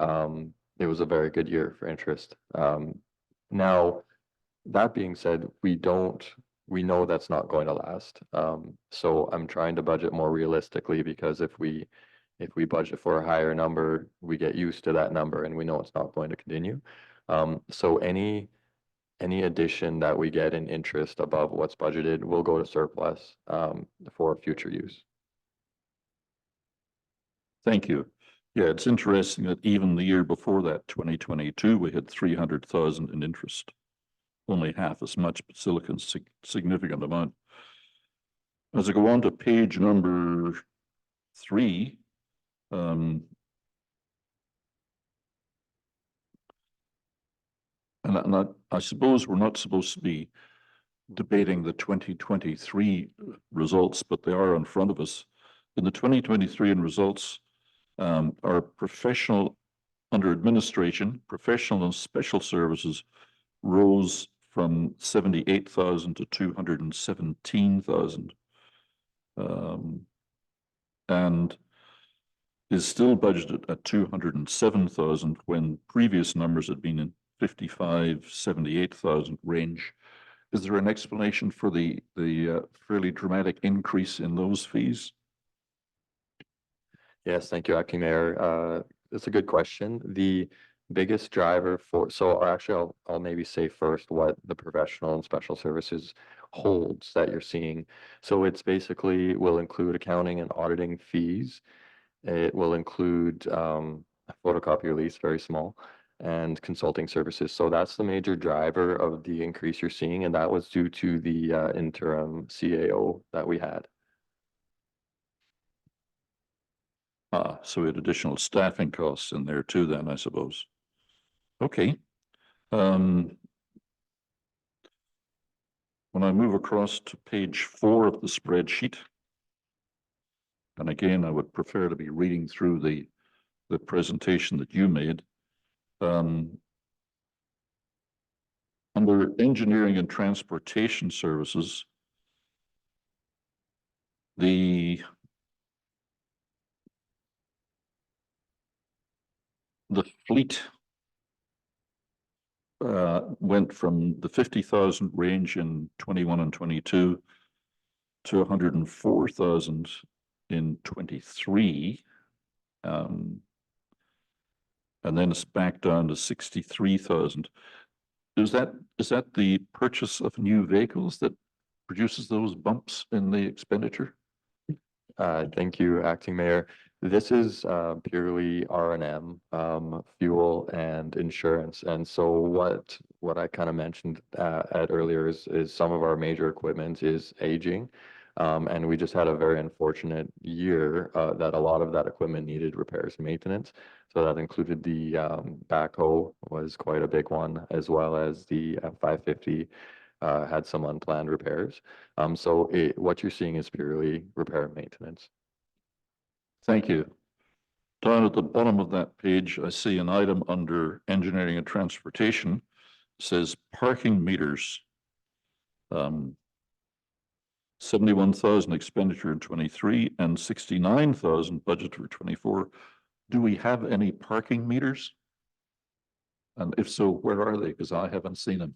it was a very good year for interest. Now, that being said, we know that's not going to last. So I'm trying to budget more realistically, because if we budget for a higher number, we get used to that number and we know it's not going to continue. So any addition that we get in interest above what's budgeted will go to surplus for future use. Thank you. Yeah, it's interesting that even the year before that, 2022, we had 300,000 in interest. Only half as much, but still a significant amount. As I go on to page number 3, and I suppose we're not supposed to be debating the 2023 results, but they are in front of us. In the 2023 results, our professional under administration, professional and special services rose from 78,000 to 217,000, and is still budgeted at 207,000 when previous numbers had been in 78,000 range. Is there an explanation for the fairly dramatic increase in those fees? Yes, thank you, Acting Mayor. That's a good question. The biggest driver for, so actually I'll maybe say first what the professional and special services holds that you're seeing. So it's basically will include accounting and auditing fees. It will include a photocopy lease, very small, and consulting services. So that's the major driver of the increase you're seeing, and that was due to the interim CAO that we had. So we had additional staffing costs in there too then, I suppose. Okay. When I move across to page 4 of the spreadsheet, and again, I would prefer to be reading through the presentation that you made. Under engineering and transportation services, the fleet went from the 50,000 range in 21 and 22 to 104,000 in 23. And then it's back down to 63,000. Is that the purchase of new vehicles that produces those bumps in the expenditure? Thank you, Acting Mayor. This is purely R&M, fuel and insurance. And so what I kind of mentioned at earlier is some of our major equipment is aging. And we just had a very unfortunate year that a lot of that equipment needed repairs and maintenance. So that included the backhoe was quite a big one, as well as the F-550 had some unplanned repairs. So what you're seeing is purely repair and maintenance. Thank you. Down at the bottom of that page, I see an item under engineering and transportation. It says parking meters. 71,000 expenditure in 23 and 69,000 budget for 24. Do we have any parking meters? And if so, where are they? Because I haven't seen them.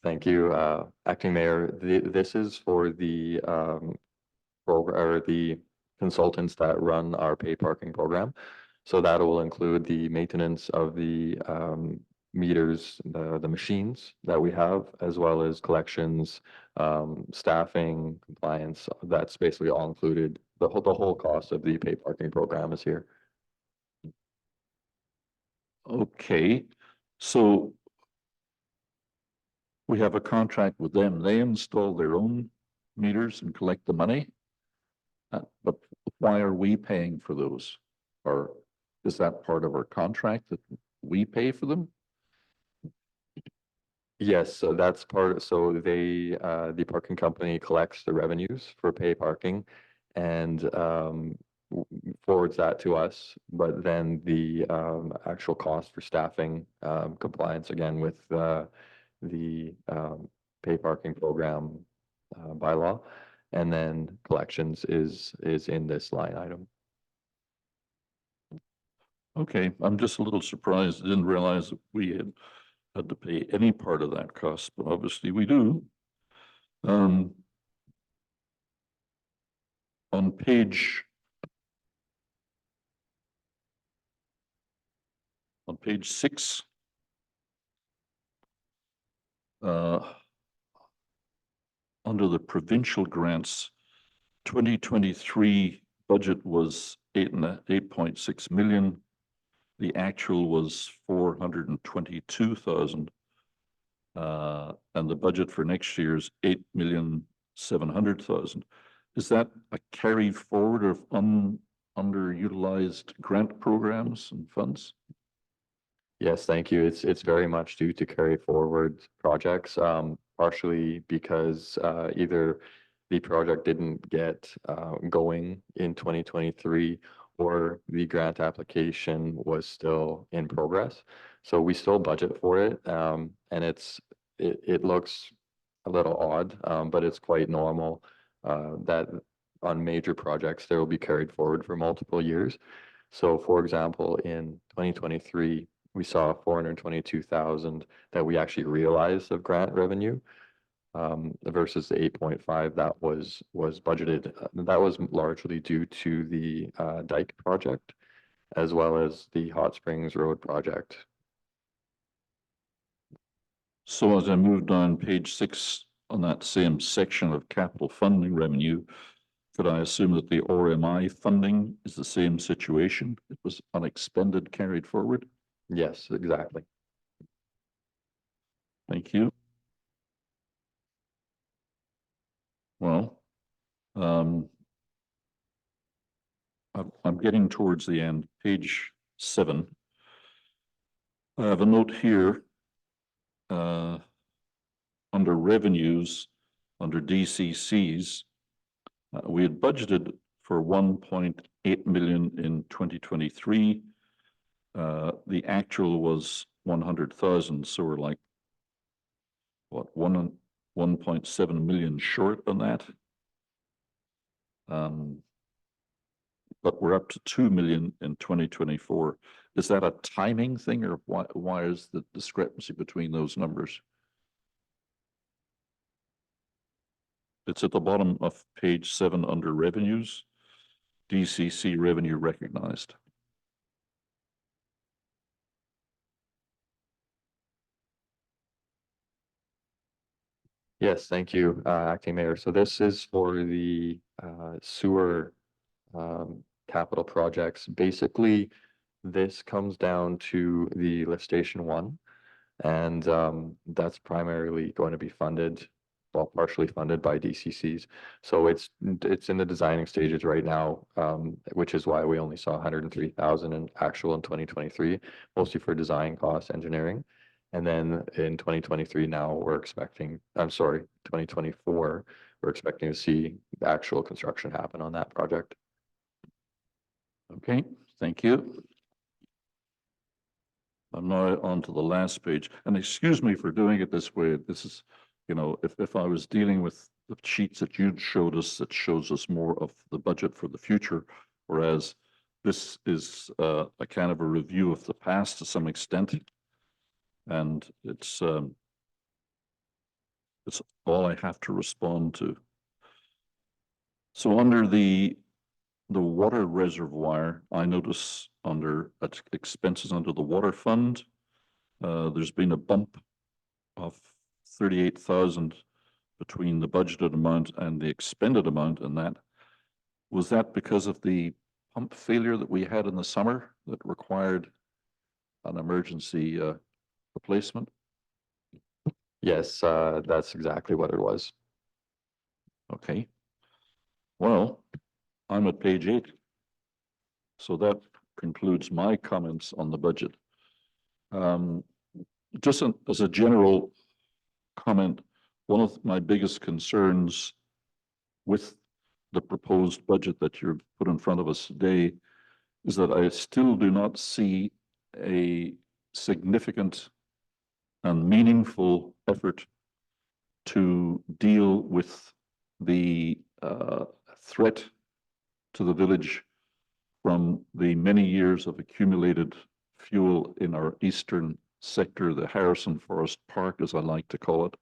Thank you, Acting Mayor. This is for the program or the consultants that run our pay parking program. So that will include the maintenance of the meters, the machines that we have, as well as collections, staffing, compliance. That's basically all included. The whole cost of the pay parking program is here. Okay, so we have a contract with them. They install their own meters and collect the money. But why are we paying for those? Or is that part of our contract that we pay for them? Yes, so that's part, so they, the parking company collects the revenues for pay parking and forwards that to us, but then the actual cost for staffing, compliance again with the pay parking program bylaw, and then collections is in this line item. Okay, I'm just a little surprised. I didn't realize that we had to pay any part of that cost, but obviously we do. On page 6, under the provincial grants, 2023 budget was 8.6 million. The actual was 422,000. And the budget for next year is 8,700,000. Is that a carry forward of underutilized grant programs and funds? Yes, thank you. It's very much due to carry forward projects, partially because either the project didn't get going in 2023 or the grant application was still in progress. So we still budget for it, and it looks a little odd, but it's quite normal that on major projects there will be carried forward for multiple years. So for example, in 2023, we saw 422,000 that we actually realized of grant revenue versus the 8.5 that was budgeted. That was largely due to the dike project, as well as the Hot Springs Road project. So as I move down page 6 on that same section of capital funding revenue, could I assume that the RMI funding is the same situation? It was unexpended carried forward? Yes, exactly. Thank you. Well, I'm getting towards the end, page 7. I have a note here, under revenues, under DCCs. We had budgeted for 1.8 million in 2023. The actual was 100,000, so we're like, what, 1.7 million short on that. But we're up to 2 million in 2024. Is that a timing thing, or why is the discrepancy between those numbers? It's at the bottom of page 7 under revenues, DCC revenue recognized. Yes, thank you, Acting Mayor. So this is for the sewer capital projects. Basically, this comes down to the lift station 1, and that's primarily going to be funded, well, partially funded by DCCs. So it's in the designing stages right now, which is why we only saw 103,000 in actual in 2023, mostly for design costs, engineering. And then in 2023 now, we're expecting, 2024, we're expecting to see the actual construction happen on that project. Okay, thank you. I'm now on to the last page, and excuse me for doing it this way. This is, you know, if I was dealing with the sheets that you'd showed us, that shows us more of the budget for the future, whereas this is a kind of a review of the past to some extent. And it's all I have to respond to. So under the water reservoir, I notice under expenses under the water fund, there's been a bump of 38,000 between the budgeted amount and the expended amount in that. Was that because of the pump failure that we had in the summer that required an emergency replacement? Yes, that's exactly what it was. Okay. Well, I'm at page 8. So that concludes my comments on the budget. Just as a general comment, one of my biggest concerns with the proposed budget that you've put in front of us today is that I still do not see a significant and meaningful effort to deal with the threat to the village from the many years of accumulated fuel in our eastern sector, the Harrison Forest Park, as I like to call it.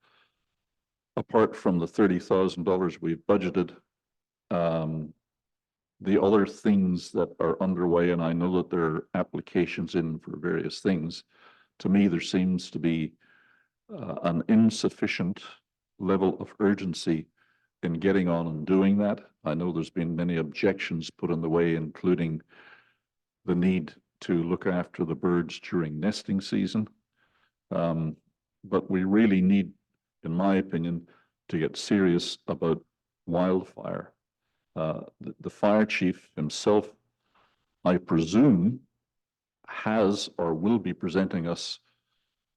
Apart from the $30,000 we've budgeted, the other things that are underway, and I know that there are applications in for various things, to me, there seems to be an insufficient level of urgency in getting on and doing that. I know there's been many objections put in the way, including the need to look after the birds during nesting season. But we really need, in my opinion, to get serious about wildfire. The fire chief himself, I presume, has or will be presenting us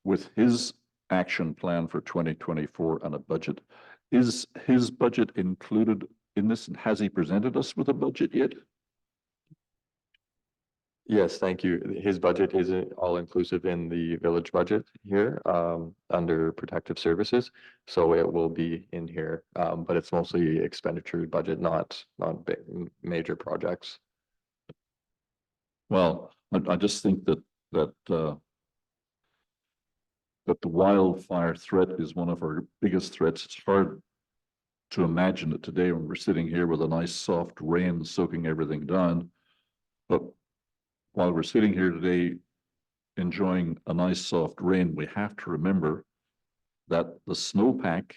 with his action plan for 2024 and a budget. Is his budget included in this, and has he presented us with a budget yet? Yes, thank you. His budget is all inclusive in the village budget here, under protective services. So it will be in here, but it's mostly expenditure budget, not big major projects. Well, I just think that the wildfire threat is one of our biggest threats. It's hard to imagine it today when we're sitting here with a nice soft rain soaking everything down. But while we're sitting here today enjoying a nice soft rain, we have to remember that the snowpack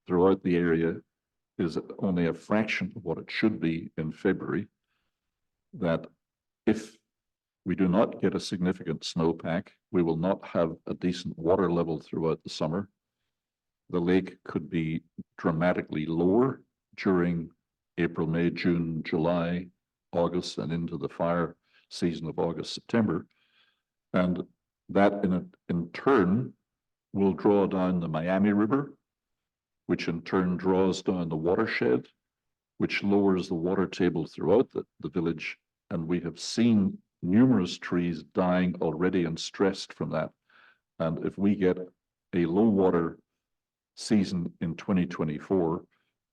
throughout the area is only a fraction of what it should be in February. That if we do not get a significant snowpack, we will not have a decent water level throughout the summer. The lake could be dramatically lower during April, May, June, July, August, and into the fire season of August, September. And that in turn will draw down the Miami River, which in turn draws down the watershed, which lowers the water table throughout the village. And we have seen numerous trees dying already and stressed from that. And if we get a low water season in 2024,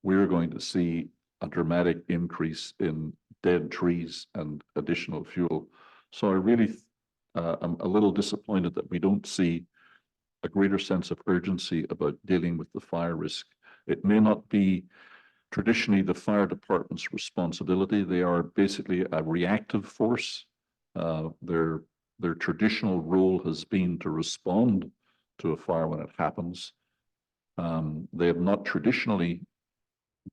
we're going to see a dramatic increase in dead trees and additional fuel. So I really am a little disappointed that we don't see a greater sense of urgency about dealing with the fire risk. It may not be traditionally the fire department's responsibility. They are basically a reactive force. Their traditional role has been to respond to a fire when it happens. They have not traditionally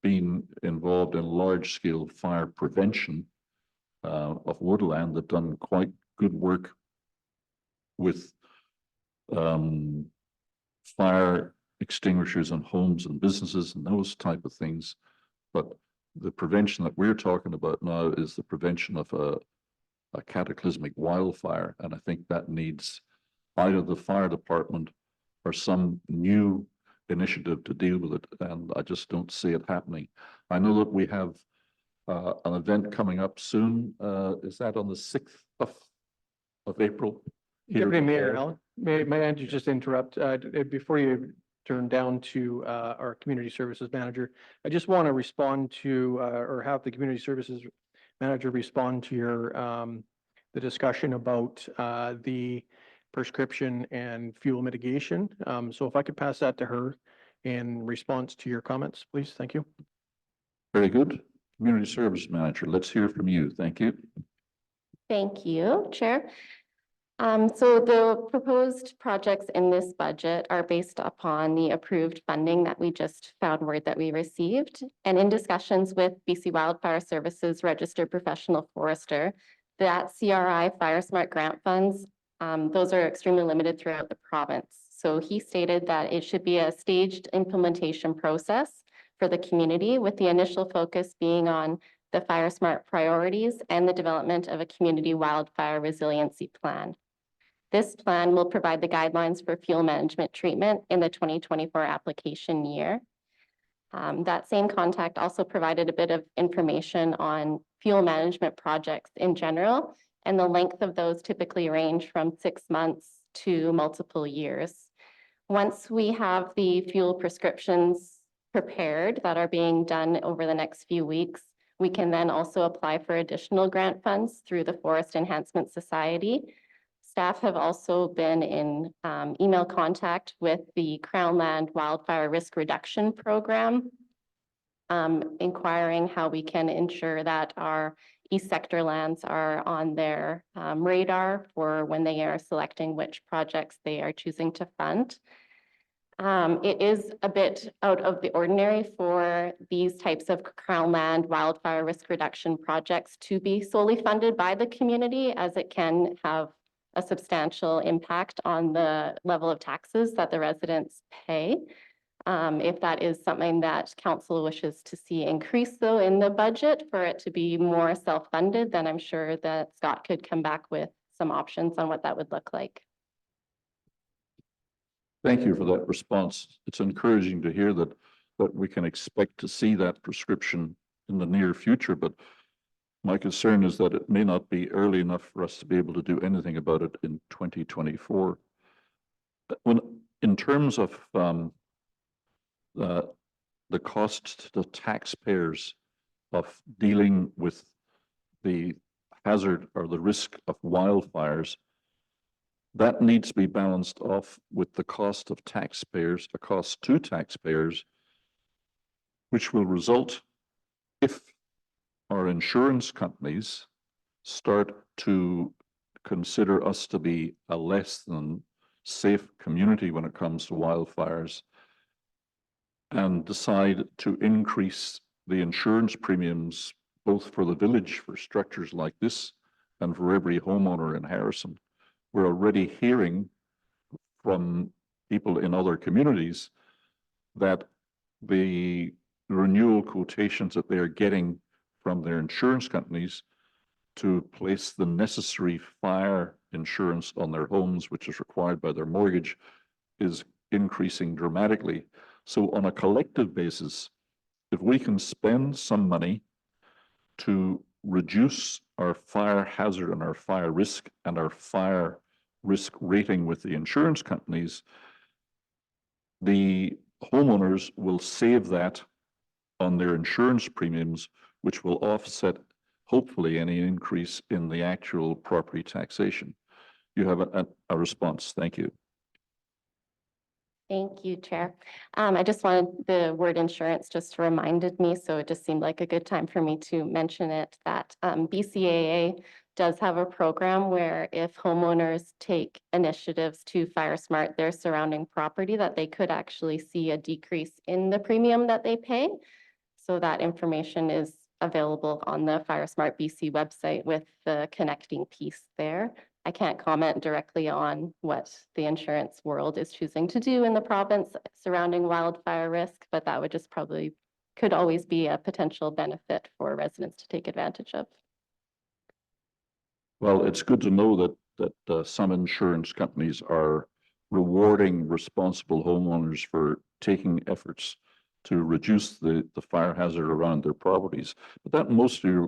been involved in large-scale fire prevention of woodland. They've done quite good work with fire extinguishers on homes and businesses and those type of things. But the prevention that we're talking about now is the prevention of a cataclysmic wildfire. And I think that needs either the fire department or some new initiative to deal with it. And I just don't see it happening. I know that we have an event coming up soon. Is that on the 6th of April? here Deputy at the Mayor fair? Allen, may I just interrupt, before you turn down to, our community services manager? I just want to respond to, or have the community services manager respond to your, the discussion about, the prescription and fuel mitigation. So if I could pass that to her in response to your comments, please. Thank you. Very good. Community Service Manager, let's hear from you. Thank you. Thank you, Chair. So the proposed projects in this budget are based upon the approved funding that we just found word that we received. And in discussions with BC Wildfire Services Registered Professional Forester, that CRI Fire Smart grant funds, those are extremely limited throughout the province. So he stated that it should be a staged implementation process for the community, with the initial focus being on the Fire Smart priorities and the development of a community wildfire resiliency plan. This plan will provide the guidelines for fuel management treatment in the 2024 application year. That same contact also provided a bit of information on fuel management projects in general, and the length of those typically range from 6 months to multiple years. Once we have the fuel prescriptions prepared that are being done over the next few weeks, we can then also apply for additional grant funds through the Forest Enhancement Society. Staff have also been in email contact with the Crown Land Wildfire Risk Reduction Program, inquiring how we can ensure that our East Sector lands are on their radar for when they are selecting which projects they are choosing to fund. It is a bit out of the ordinary for these types of Crown Land wildfire risk reduction projects to be solely funded by the community, as it can have a substantial impact on the level of taxes that the residents pay. If that is something that council wishes to see increase though in the budget for it to be more self-funded, then I'm sure that Scott could come back with some options on what that would look like. Thank you for that response. It's encouraging to hear that we can expect to see that prescription in the near future, but my concern is that it may not be early enough for us to be able to do anything about it in 2024. When, in terms of the costs to the taxpayers of dealing with the hazard or the risk of wildfires, that needs to be balanced off with the cost of taxpayers, a cost to taxpayers, which will result if our insurance companies start to consider us to be a less than safe community when it comes to wildfires and decide to increase the insurance premiums, both for the village for structures like this and for every homeowner in Harrison, we're already hearing from people in other communities that the renewal quotations that they're getting from their insurance companies to place the necessary fire insurance on their homes, which is required by their mortgage, is increasing dramatically. So on a collective basis, if we can spend some money to reduce our fire hazard and our fire risk and our fire risk rating with the insurance companies, the homeowners will save that on their insurance premiums, which will offset hopefully any increase in the actual property taxation. You have a response. Thank you. Thank you, Chair. I just wanted, the word insurance just reminded me, so it just seemed like a good time for me to mention it, that BCAA does have a program where if homeowners take initiatives to fire smart their surrounding property, that they could actually see a decrease in the premium that they pay. So that information is available on the Fire Smart BC website with the connecting piece there. I can't comment directly on what the insurance world is choosing to do in the province surrounding wildfire risk, but that would just probably could always be a potential benefit for residents to take advantage of. Well, it's good to know that some insurance companies are rewarding responsible homeowners for taking efforts to reduce the fire hazard around their properties. But that mostly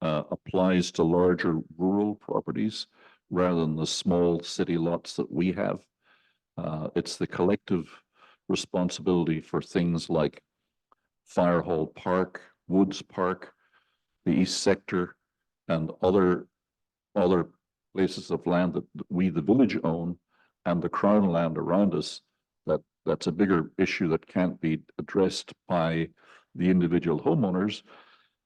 applies to larger rural properties rather than the small city lots that we have. It's the collective responsibility for things like Firehall Park, Woods Park, the East Sector, and other places of land that we, the village, own, and the crown land around us. That's a bigger issue that can't be addressed by the individual homeowners,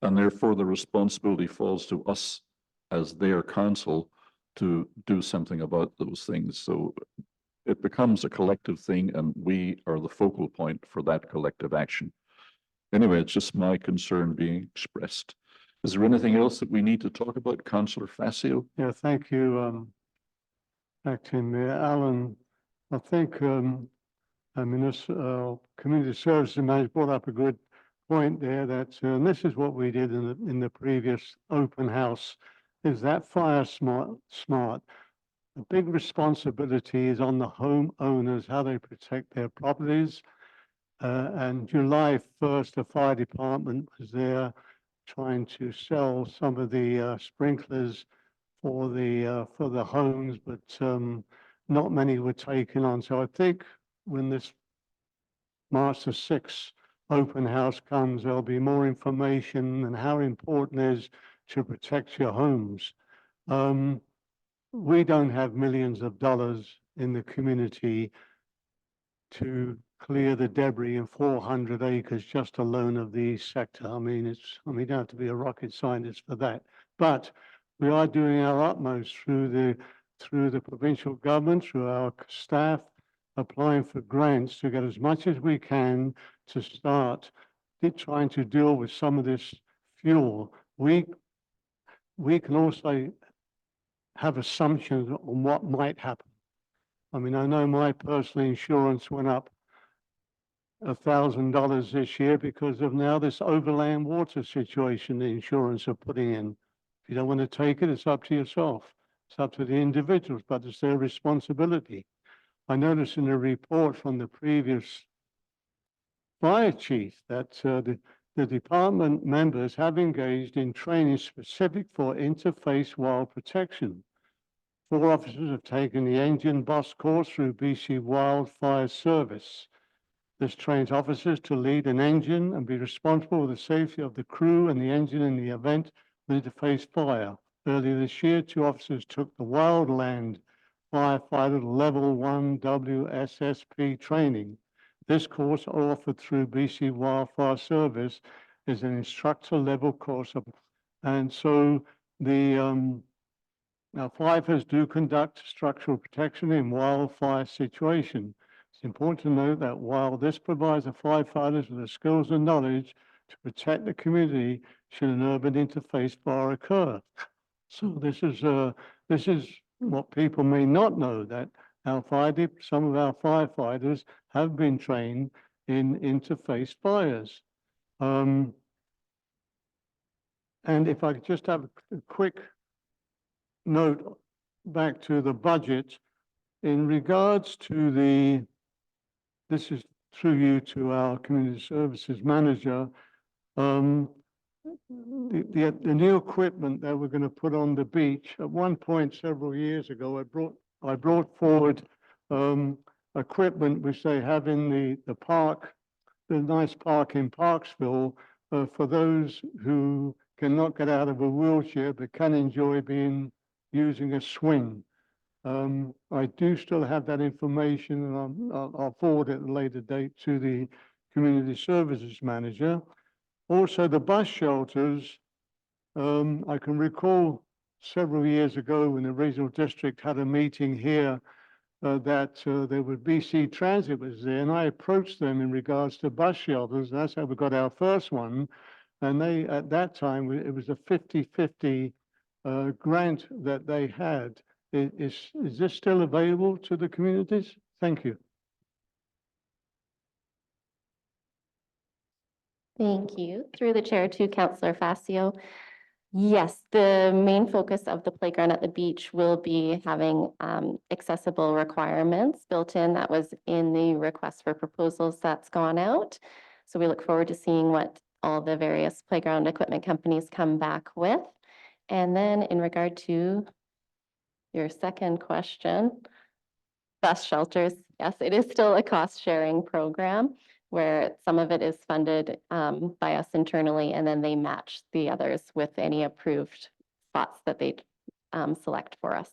and therefore the responsibility falls to us as their council to do something about those things. So it becomes a collective thing, and we are the focal point for that collective action. Anyway, it's just my concern being expressed. Is there anything else that we need to talk about, Councillor Facio? Yeah, thank you, Acting Mayor Allen. I think, Community Services Manager brought up a good point there that, and this is what we did in the previous open house, is that fire smart. The big responsibility is on the homeowners, how they protect their properties. And July 1st, the fire department was there trying to sell some of the sprinklers for the homes, but not many were taken on. So I think when this March the 6th open house comes, there'll be more information and how important it is to protect your homes. We don't have millions of dollars in the community to clear the debris in 400 acres just alone of the East Sector. I mean, you don't have to be a rocket scientist for that. But we are doing our utmost through the provincial government, through our staff, applying for grants to get as much as we can to start trying to deal with some of this fuel. We can also have assumptions on what might happen. I mean, I know my personal insurance went up $1,000 this year because of now this overland water situation the insurance are putting in. If you don't want to take it, it's up to yourself. It's up to the individuals, but it's their responsibility. I noticed in a report from the previous fire chief that the department members have engaged in training specific for interface wild protection. 4 officers have taken the engine boss course through BC Wildfire Service. This trains officers to lead an engine and be responsible for the safety of the crew and the engine in the event of interface fire. Earlier this year, 2 officers took the Wildland Firefighter Level 1 WSSP training. This course, offered through BC Wildfire Service, is an instructor level course. And so the Now, firefighters do conduct structural protection in wildfire situation. It's important to note that while this provides the firefighters with the skills and knowledge to protect the community should an urban interface fire occur. So this is what people may not know, that some of our firefighters have been trained in interface fires. And if I could just have a quick note back to the budget in regards to this is through you to our community services manager. The new equipment that we're going to put on the beach, at one point several years ago, I brought forward equipment which they have in the park, the nice park in Parksville, for those who cannot get out of a wheelchair but can enjoy using a swing. I do still have that information, and I'll forward it at a later date to the community services manager. Also, the bus shelters, I can recall several years ago when the regional district had a meeting here that there was BC Transit was there, and I approached them in regards to bus shelters. That's how we got our first one. And they, at that time, it was a 50-50 grant that they had. Is this still available to the communities? Thank you. Thank you. Through the chair to Councillor Facio. Yes, the main focus of the playground at the beach will be having accessible requirements built in. That was in the request for proposals that's gone out. So we look forward to seeing what all the various playground equipment companies come back with. And then in regard to your second question, bus shelters, yes, it is still a cost sharing program where some of it is funded by us internally, and then they match the others with any approved spots that they select for us.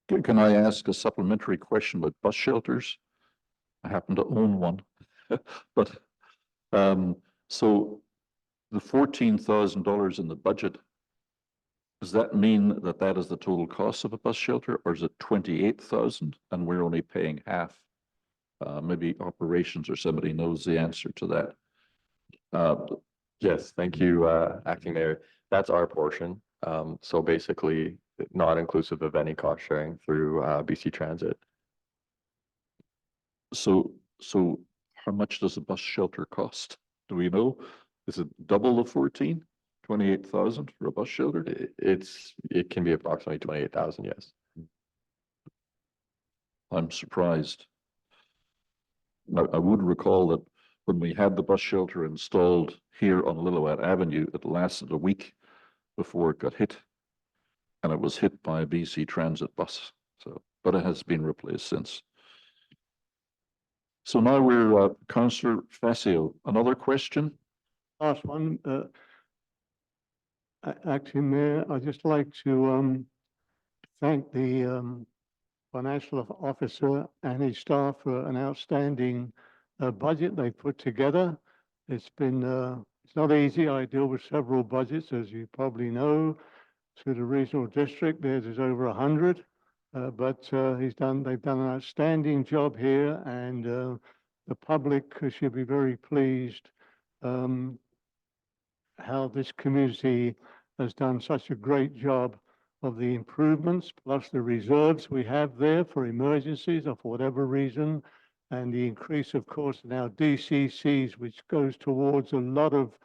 Can I ask a supplementary question about bus shelters? I happen to own one, but so the $14,000 in the budget, does that mean that that is the total cost of a bus shelter, or is it 28,000 and we're only paying half? Maybe operations or somebody knows the answer to that. Yes, thank you, Acting Mayor. That's our portion. So basically not inclusive of any cost sharing through BC Transit. So how much does a bus shelter cost? Do we know? Is it double the 28,000 for a bus shelter? It can be approximately 28,000, yes. I'm surprised. I would recall that when we had the bus shelter installed here on Lillooet Avenue, it lasted a week before it got hit. And it was hit by a BC Transit bus. So, but it has been replaced since. So now we're Councillor Facio. Another question? Last one, Acting Mayor, I'd just like to thank the financial officer and his staff for an outstanding budget they put together. It's not easy. I deal with several budgets, as you probably know. To the regional district, theirs is over 100, but they've done an outstanding job here, and the public should be very pleased how this community has done such a great job of the improvements, plus the reserves we have there for emergencies or for whatever reason, and the increase, of course, in our DCCs, which goes towards a lot of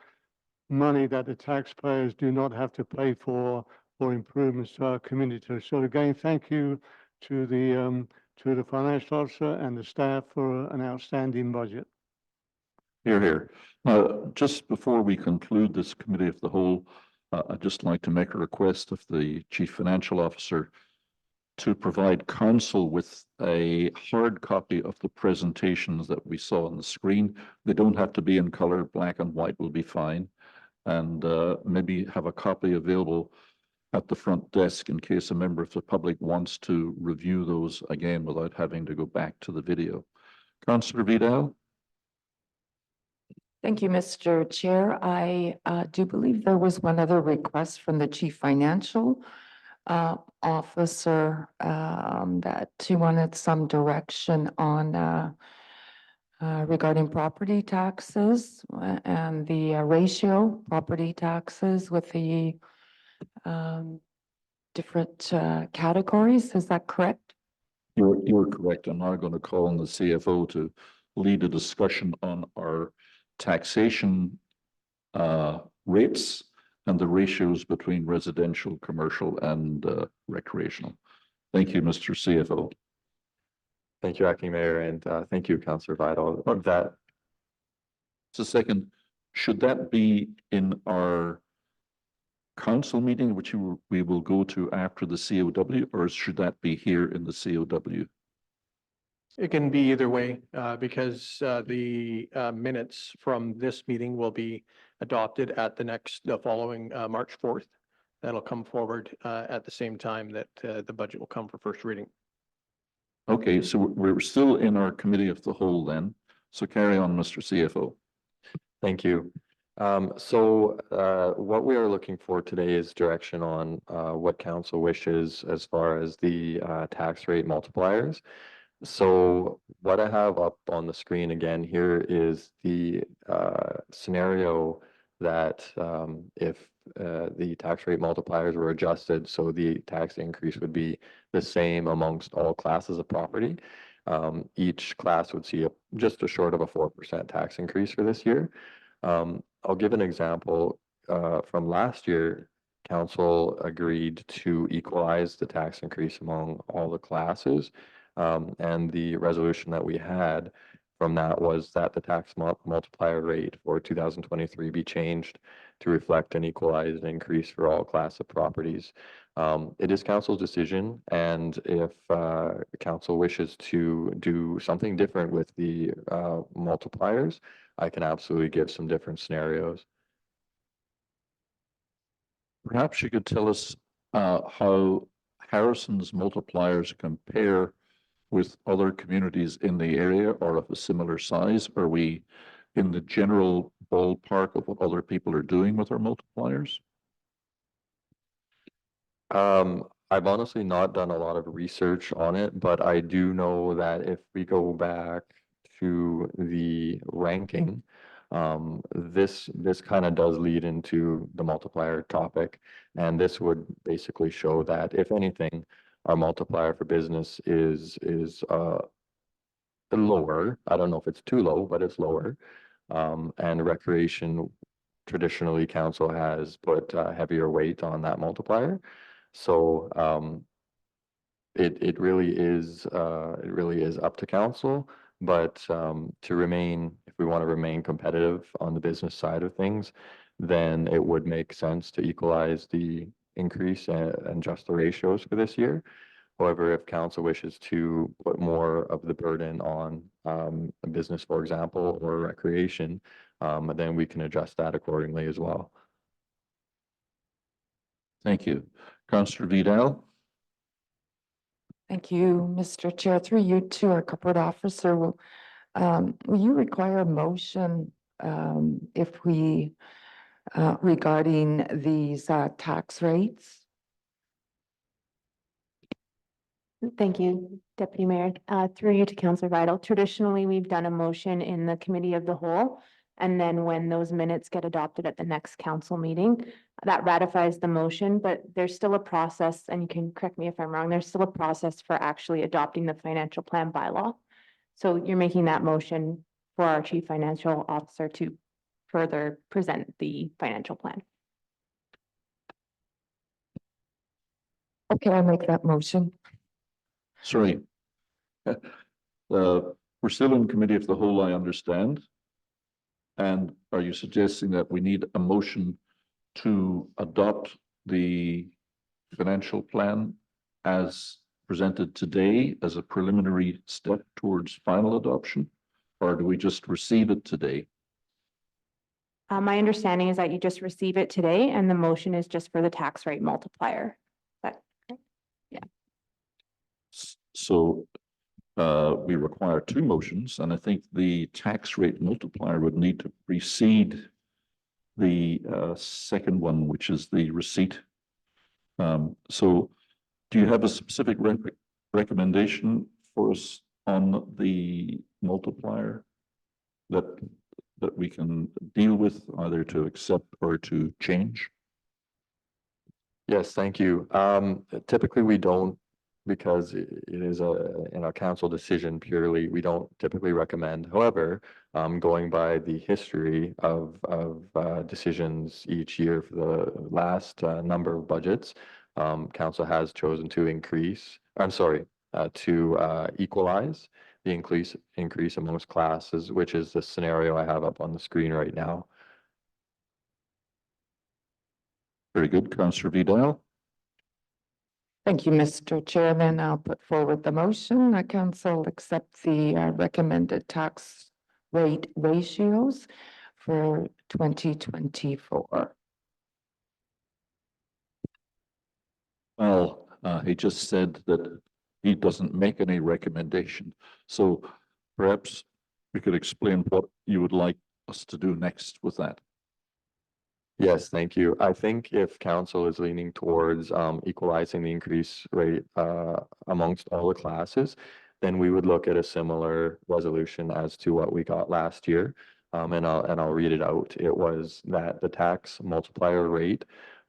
money that the taxpayers do not have to pay for improvements to our community. So again, thank you to the financial officer and the staff for an outstanding budget. Hear, hear. Just before we conclude this committee of the whole, I'd just like to make a request of the Chief Financial Officer to provide council with a hard copy of the presentations that we saw on the screen. They don't have to be in color, black and white will be fine. And maybe have a copy available at the front desk in case a member of the public wants to review those again without having to go back to the video. Councillor Vidal? Thank you, Mr. Chair. I do believe there was one other request from the Chief Financial officer, that he wanted some direction on, regarding property taxes and the ratio property taxes with the, different, categories. Is that correct? You're correct. I'm now going to call on the CFO to lead a discussion on our taxation rates and the ratios between residential, commercial, and recreational. Thank you, Mr. CFO. Thank you, Acting Mayor, and thank you, Councillor Vidal. That Just a second, should that be in our council meeting, which we will go to after the COW, or should that be here in the COW? It can be either way, because the minutes from this meeting will be adopted at the following March 4th. That'll come forward at the same time that the budget will come for first reading. Okay, so we're still in our committee of the whole then. So carry on, Mr. CFO. Thank you. What we are looking for today is direction on what council wishes as far as the tax rate multipliers. So what I have up on the screen again here is the scenario that if the tax rate multipliers were adjusted, so the tax increase would be the same amongst all classes of property. Each class would see just a short of a 4% tax increase for this year. I'll give an example. From last year, council agreed to equalize the tax increase among all the classes. And the resolution that we had from that was that the tax multiplier rate for 2023 be changed to reflect an equalized increase for all class of properties. It is council's decision, and if council wishes to do something different with the multipliers, I can absolutely give some different scenarios. Perhaps you could tell us how Harrison's multipliers compare with other communities in the area or of a similar size? Are we in the general ballpark of what other people are doing with our multipliers? I've honestly not done a lot of research on it, but I do know that if we go back to the ranking, this kind of does lead into the multiplier topic, and this would basically show that if anything, our multiplier for business is lower. I don't know if it's too low, but it's lower. And recreation, traditionally, council has put heavier weight on that multiplier. So it really is up to council. But to remain, if we want to remain competitive on the business side of things, then it would make sense to equalize the increase and adjust the ratios for this year. However, if council wishes to put more of the burden on a business, for example, or recreation, then we can adjust that accordingly as well. Thank you. Councillor Vidal? Thank you, Mr. Chair. Through you to our corporate officer, will you require a motion if we regarding these tax rates? Thank you, Deputy Mayor. Through you to Councillor Vidal. Traditionally, we've done a motion in the committee of the whole. And then when those minutes get adopted at the next council meeting, that ratifies the motion, but there's still a process, and you can correct me if I'm wrong, there's still a process for actually adopting the financial plan bylaw. So you're making that motion for our chief financial officer to further present the financial plan. Okay, I make that motion. Sorry. We're still in committee of the whole, I understand. And are you suggesting that we need a motion to adopt the financial plan as presented today as a preliminary step towards final adoption? Or do we just receive it today? My understanding is that you just receive it today and the motion is just for the tax rate multiplier. But yeah. So we require two motions, and I think the tax rate multiplier would need to precede the second one, which is the receipt. So Do you have a specific recommendation for us on the multiplier that we can deal with, either to accept or to change? Yes, thank you. Typically, we don't, because it is in a council decision purely, we don't typically recommend. However, going by the history of decisions each year for the last number of budgets, council has chosen to equalize the increase amongst classes, which is the scenario I have up on the screen right now. Very good, Councillor Vidal. Thank you, Mr. Chairman. I'll put forward the motion. The council accept the recommended tax rate ratios for 2024. Well, he just said that he doesn't make any recommendation. So perhaps we could explain what you would like us to do next with that. Yes, thank you. I think if council is leaning towards equalizing the increase rate amongst all the classes, then we would look at a similar resolution as to what we got last year. And I'll read it out. It was that the tax multiplier rate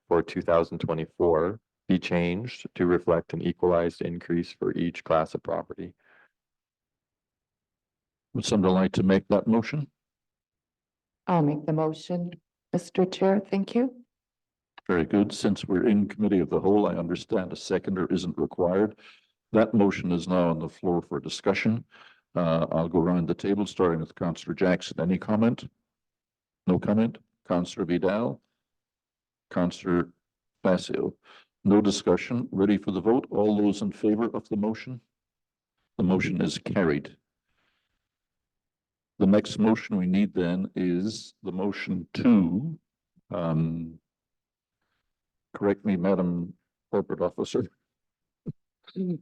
for 2024 be changed to reflect an equalized increase for each class of property. Would somebody like to make that motion? I'll make the motion, Mr. Chair. Thank you. Very good. Since we're in committee of the whole, I understand a seconder isn't required. That motion is now on the floor for discussion. I'll go around the table, starting with Councillor Jackson. Any comment? No comment. Councillor Vidal? Councillor Facio? No discussion. Ready for the vote? All those in favor of the motion? The motion is carried. The next motion we need then is the motion to, correct me, Madam Corporate Officer. It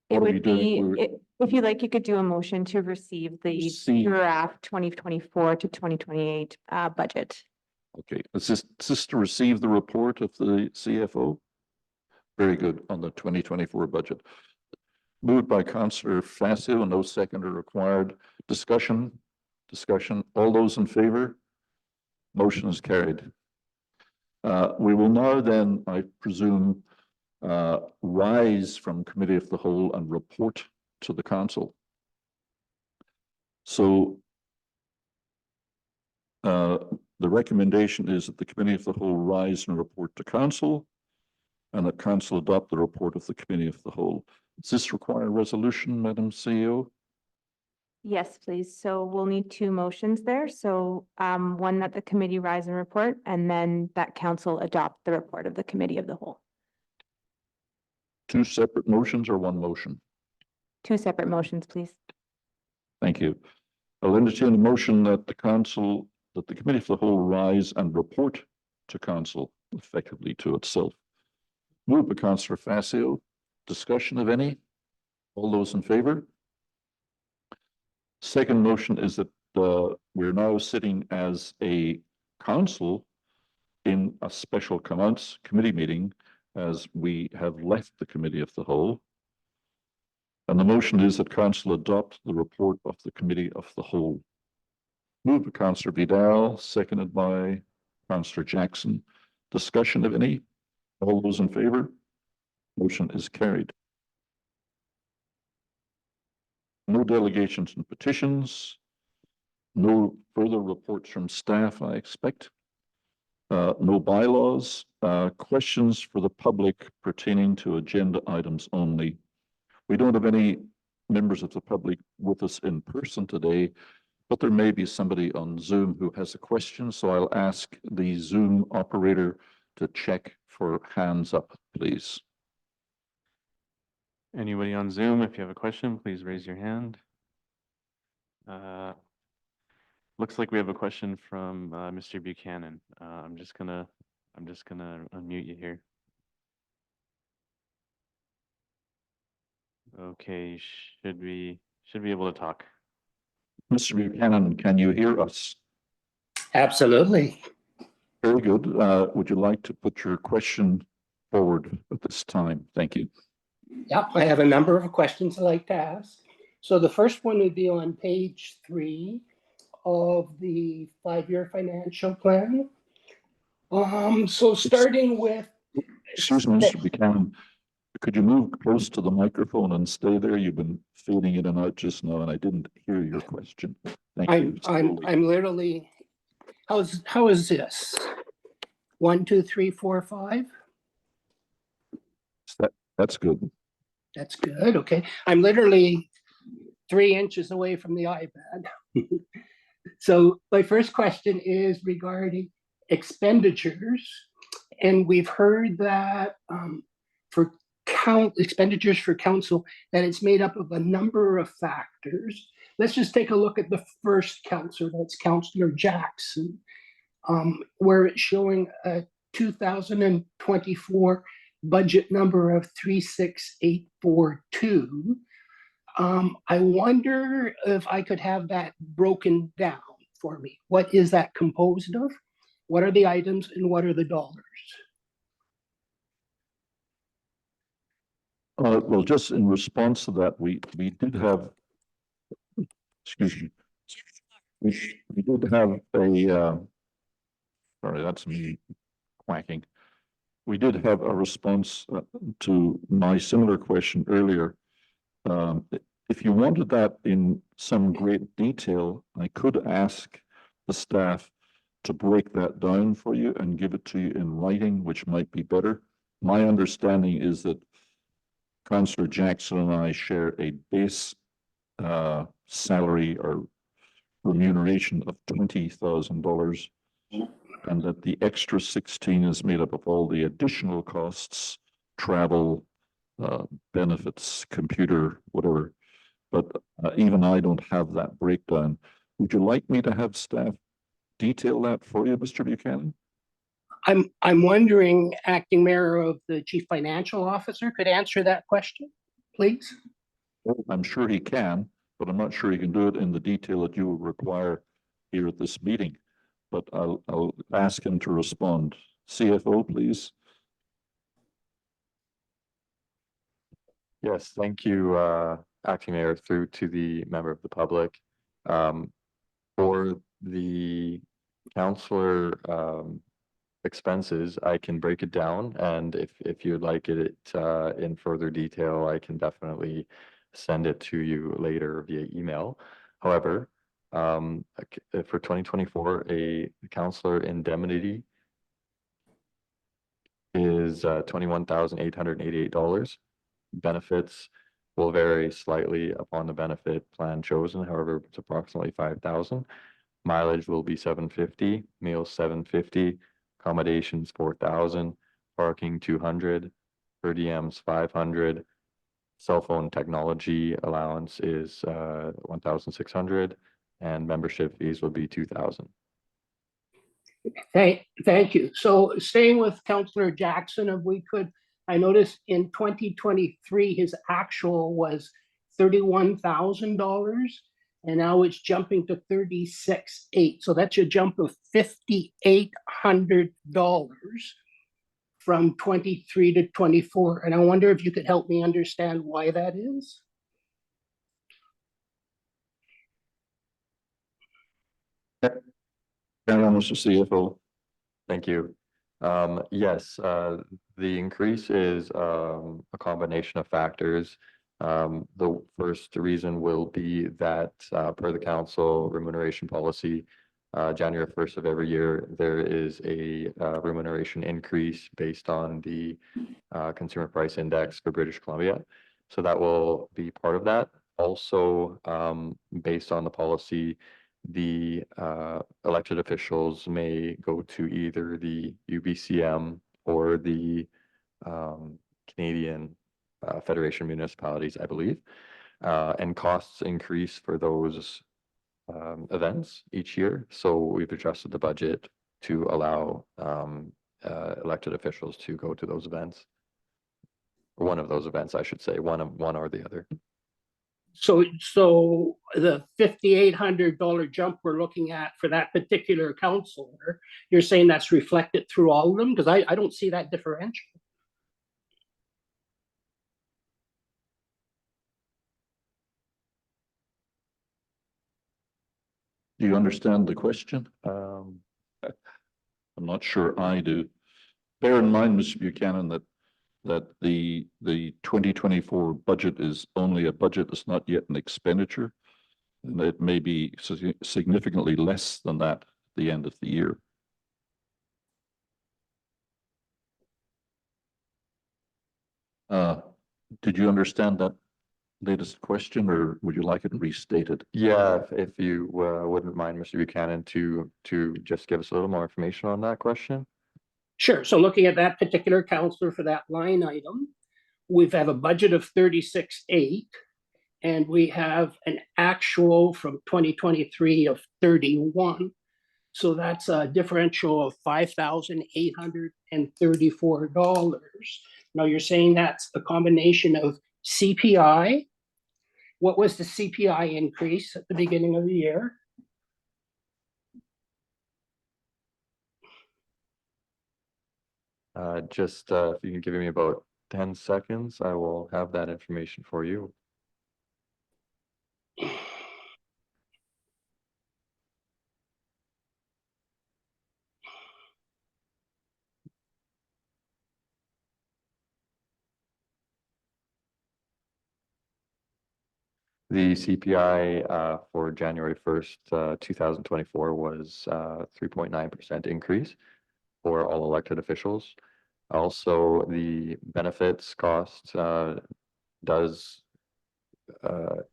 What are you would doing? be, We're- if you like, you could do a motion to receive the Receive. draft 2024 to 2028 budget. Okay, is this to receive the report of the CFO? Very good, on the 2024 budget. Moved by Councillor Facio, no seconder required. Discussion? All those in favor? Motion is carried. We will now then, I presume, rise from committee of the whole and report to the council. So the recommendation is that the committee of the whole rise and report to council, and that council adopt the report of the committee of the whole. Does this require a resolution, Madam CEO? Yes, please. So we'll need two motions there. So one that the committee rise and report, and then that council adopt the report of the committee of the whole. Two separate motions or one motion? Two separate motions, please. Thank you. I'll entertain a motion that the council, that the committee of the whole rise and report to council, effectively to itself. Moved by Councillor Facio. Discussion of any? All those in favor? Second motion is that we're now sitting as a council in a special committee meeting, as we have left the committee of the whole. And the motion is that council adopt the report of the committee of the whole. Moved by Councillor Vidal, seconded by Councillor Jackson. Discussion of any? All those in favor? Motion is carried. No delegations and petitions. No further reports from staff, I expect. No bylaws. Questions for the public pertaining to agenda items only. We don't have any members of the public with us in person today, but there may be somebody on Zoom who has a question, so I'll ask the Zoom operator to check for hands up, please. Anybody on Zoom, if you have a question, please raise your hand. Looks like we have a question from Mr. Buchanan. I'm just gonna unmute you here. Okay, should be able to talk. Mr. Buchanan, can you hear us? Absolutely. Very good. Would you like to put your question forward at this time. Thank you. Yep, I have a number of questions I'd like to ask. So the first one would be on page 3 of the 5-year financial plan. So starting with. Excuse me, Mr. Buchanan, could you move close to the microphone and stay there? You've been fading in and out just now, and I didn't hear your question. Thank you. I'm literally, how is this? 1, 2, 3, 4, 5? That's good. That's good, okay. I'm literally 3 inches away from the iPad. So my first question is regarding expenditures. And we've heard that for expenditures for council, that it's made up of a number of factors. Let's just take a look at the first councillor, that's Councillor Jackson, where it's showing a 2024 budget number of 36842. I wonder if I could have that broken down for me. What is that composed of? What are the items and what are the dollars? Well, just in response to that, we did have, excuse me, we did have a, sorry, that's me quacking. We did have a response to my similar question earlier. If you wanted that in some great detail, I could ask the staff to break that down for you and give it to you in writing, which might be better. My understanding is that Councillor Jackson and I share a base salary or remuneration of $20,000, and that the extra 16 is made up of all the additional costs, travel, benefits, computer, whatever. But even I don't have that breakdown. Would you like me to have staff detail that for you, Mr. Buchanan? I'm wondering, Acting Mayor of the Chief Financial Officer could answer that question, please. I'm sure he can, but I'm not sure he can do it in the detail that you will require here at this meeting. But I'll ask him to respond. CFO, please. Yes, thank you, Acting Mayor, through to the member of the public. For the councillor expenses, I can break it down, and if you'd like it in further detail, I can definitely send it to you later via email. However, for 2024, a councillor indemnity is $21,888. Benefits will vary slightly upon the benefit plan chosen. However, it's approximately 5,000. Mileage will be 750, meals 750, accommodations 4,000, parking 200, per diems 500, cell phone technology allowance is 1,600, and membership fees will be 2,000. Thank you. So staying with Councillor Jackson, if we could, I noticed in 2023, his actual was $31,000, and now it's jumping to 36,800. So that's a jump of $5,800 from 23 to 24. And I wonder if you could help me understand why that is. Mr. CFO. Thank you. Yes, the increase is a combination of factors. The first reason will be that per the council remuneration policy, January 1st of every year, there is a remuneration increase based on the Consumer Price Index for British Columbia. So that will be part of that. Also, based on the policy, the elected officials may go to either the UBCM or the Canadian Federation of Municipalities, I believe, and costs increase for those events each year. So we've adjusted the budget to allow elected officials to go to those events. One of those events, I should say, one or the other. So the $5,800 jump we're looking at for that particular councillor, you're saying that's reflected through all of them? Because I don't see that differential. Do you understand the question? Um, I'm not sure I do. Bear in mind, Mr. Buchanan, that the 2024 budget is only a budget. It's not yet an expenditure. And it may be significantly less than that at the end of the year. Did you understand that latest question, or would you like it restated? yeah, if you wouldn't mind, Mr. Buchanan, to just give us a little more information on that question. Sure. So looking at that particular counselor for that line item, we have a budget of 36,800, and we have an actual from 2023 of 31. So that's a differential of $5,834. Now you're saying that's a combination of CPI. What was the CPI increase at the beginning of the year? Just if you can give me about 10 seconds, I will have that information for you. The CPI for January 1st, 2024 was 3.9% increase for all elected officials. Also, the benefits cost does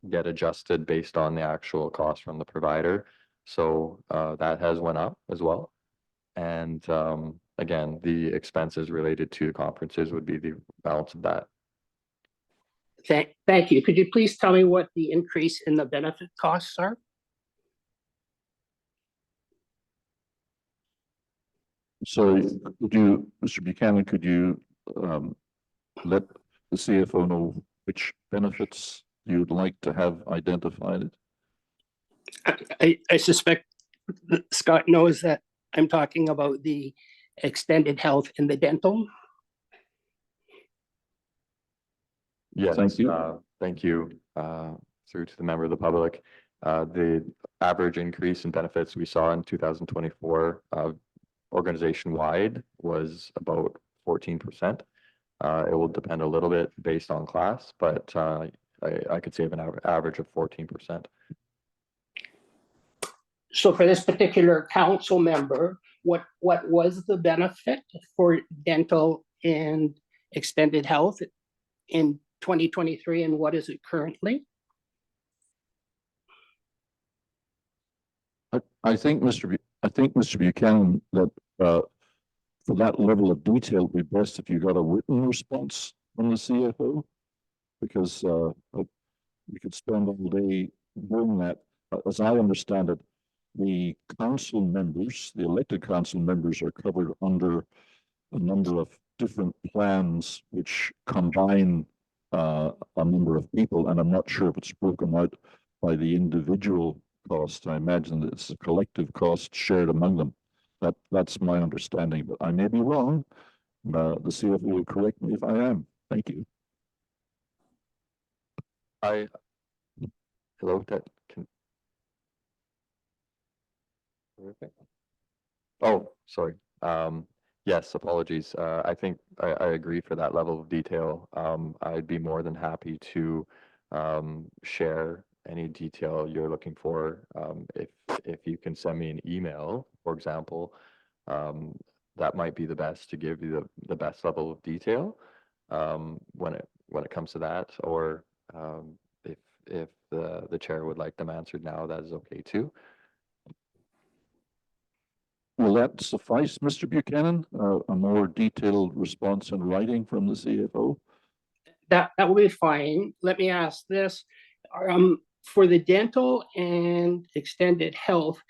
get adjusted based on the actual cost from the provider. So that has went up as well. And again, the expenses related to conferences would be the balance of that. Thank you. Could you please tell me what the increase in the benefit costs are? So could you, Mr. Buchanan, could you let the CFO know which benefits you'd like to have identified? I suspect that Scott knows that I'm talking about the extended health and the dental. Yes, Thank you. Thank you, through to the member of the public. The average increase in benefits we saw in 2024 organization-wide was about 14%. It will depend a little bit based on class, but I could say an average of 14%. So for this particular council member, what was the benefit for dental and extended health in 2023, and what is it currently? I think, Mr. Buchanan, that for that level of detail, it'd be best if you got a written response from the CFO, because we could spend all day doing that. As I understand it, the council members, the elected council members, are covered under a number of different plans which combine a number of people, and I'm not sure if it's broken out by the individual cost. I imagine that it's a collective cost shared among them. That's my understanding, but I may be wrong. The CFO will correct me if I am. Thank you. Hello, that can. Oh, sorry. Yes, apologies. I think I agree for that level of detail. I'd be more than happy to share any detail you're looking for. If you can send me an email, for example, that might be the best to give you the best level of detail when it comes to that. Or if the chair would like them answered now, that is okay too. Will that suffice, Mr. Buchanan? A more detailed response in writing from the CFO? That will be fine. Let me ask this. For the dental and extended health,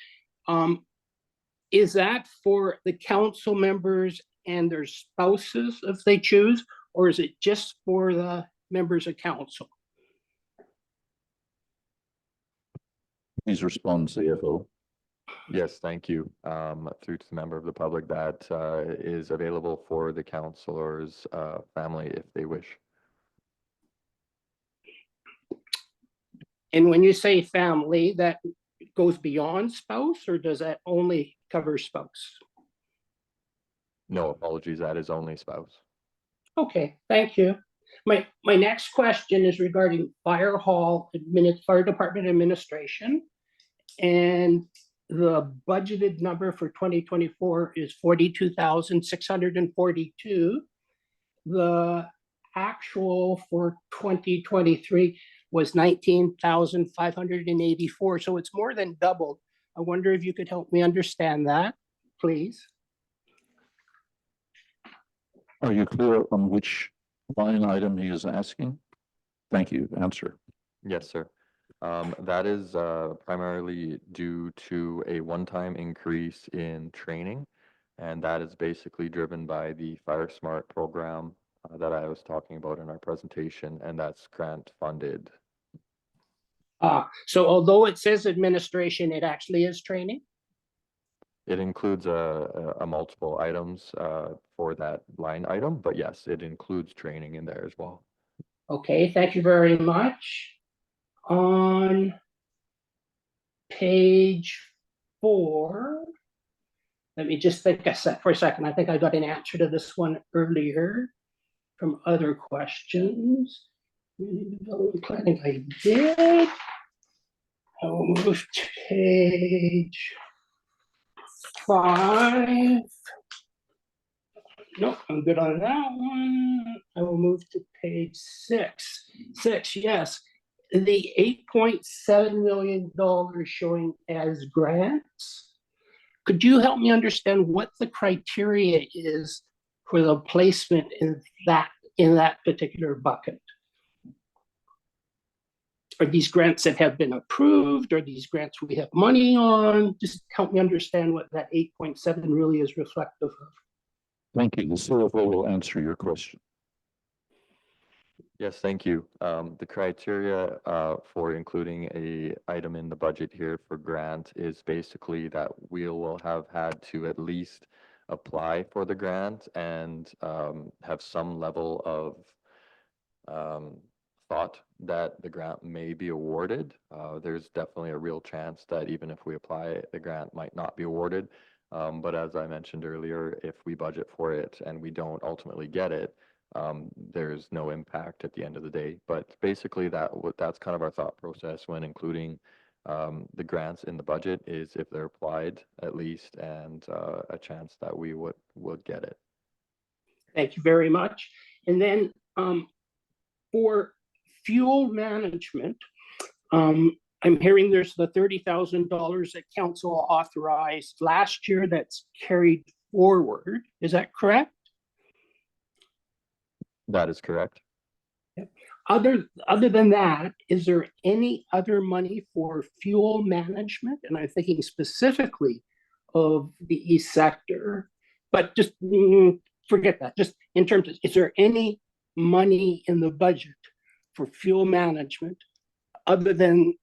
is that for the council members and their spouses if they choose, or is it just for the members of council? Please respond, CFO. Yes, thank you. Through to the member of the public, that is available for the councilor's family if they wish. And when you say family, that goes beyond spouse, or does that only cover spouse? No, apologies, that is only spouse. Okay, thank you. My next question is regarding fire department administration. And the budgeted number for 2024 is 42,642. The actual for 2023 was 19,584. So it's more than doubled. I wonder if you could help me understand that, please. Are you clear on which line item he is asking? Thank you. Answer. Yes, sir. That is primarily due to a one-time increase in training. And that is basically driven by the Fire Smart program that I was talking about in our presentation, and that's grant funded. So although it says administration, it actually is training? It includes a multiple items for that line item, but yes, it includes training in there as well. Okay, thank you very much. On page 4, let me just think for a second. I think I got an answer to this one earlier from other questions. Development planning I did. I'll move to page 5. Nope, I'm good on that one. I will move to page 6. 6, yes. The $8.7 million showing as grants. Could you help me understand what the criteria is for the placement in that particular bucket? Are these grants that have been approved? Are these grants we have money on? Just help me understand what that 8.7 really is reflective of. Thank you. The CFO will answer your question. Yes, thank you. The criteria for including a item in the budget here for grant is basically that we will have had to at least apply for the grant and have some level of thought that the grant may be awarded. There's definitely a real chance that even if we apply, the grant might not be awarded. But as I mentioned earlier, if we budget for it and we don't ultimately get it, there's no impact at the end of the day. But basically that's kind of our thought process when including the grants in the budget, is if they're applied at least, and a chance that we would get it. Thank you very much. And then for fuel management, I'm hearing there's the $30,000 that council authorized last year that's carried forward. Is that correct? That is correct. Other than that, is there any other money for fuel management? And I'm thinking specifically of the East Sector, but just forget that. Just in terms of, is there any money in the budget for fuel management other than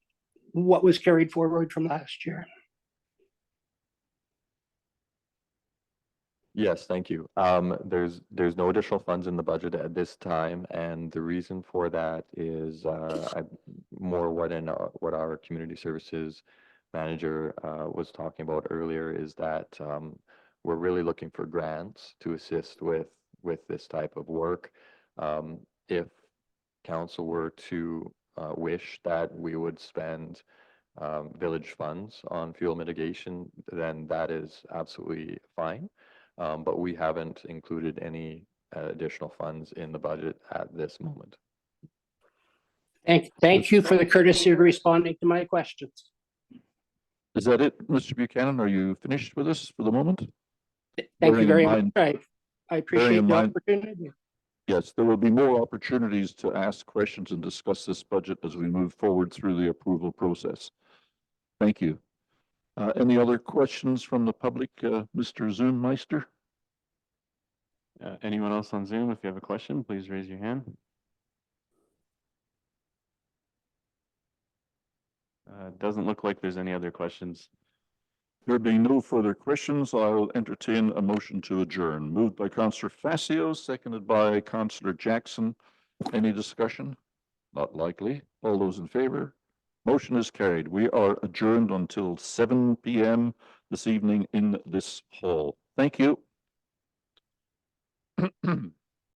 what was carried forward from last year? Yes, thank you. There's no additional funds in the budget at this time, and the reason for that is more what our community services manager was talking about earlier, is that we're really looking for grants to assist with this type of work. If council were to wish that we would spend village funds on fuel mitigation, then that is absolutely fine. But we haven't included any additional funds in the budget at this moment. Thank you for the courtesy of responding to my questions. Is that it, Mr. Buchanan? Are you finished with us for the moment? Thank you very Bearing in much. I appreciate in the mind- opportunity. Yes, there will be more opportunities to ask questions and discuss this budget as we move forward through the approval process. Thank you. Any other questions from the public, Mr. Zoommeister? Anyone else on Zoom? If you have a question, please raise your hand. Doesn't look like there's any other questions. There being no further questions, I'll entertain a motion to adjourn. Moved by Councillor Facio, seconded by Councillor Jackson. Any discussion? Not likely. All those in favor? Motion is carried. We are adjourned until 7 PM this evening in this hall. Thank you.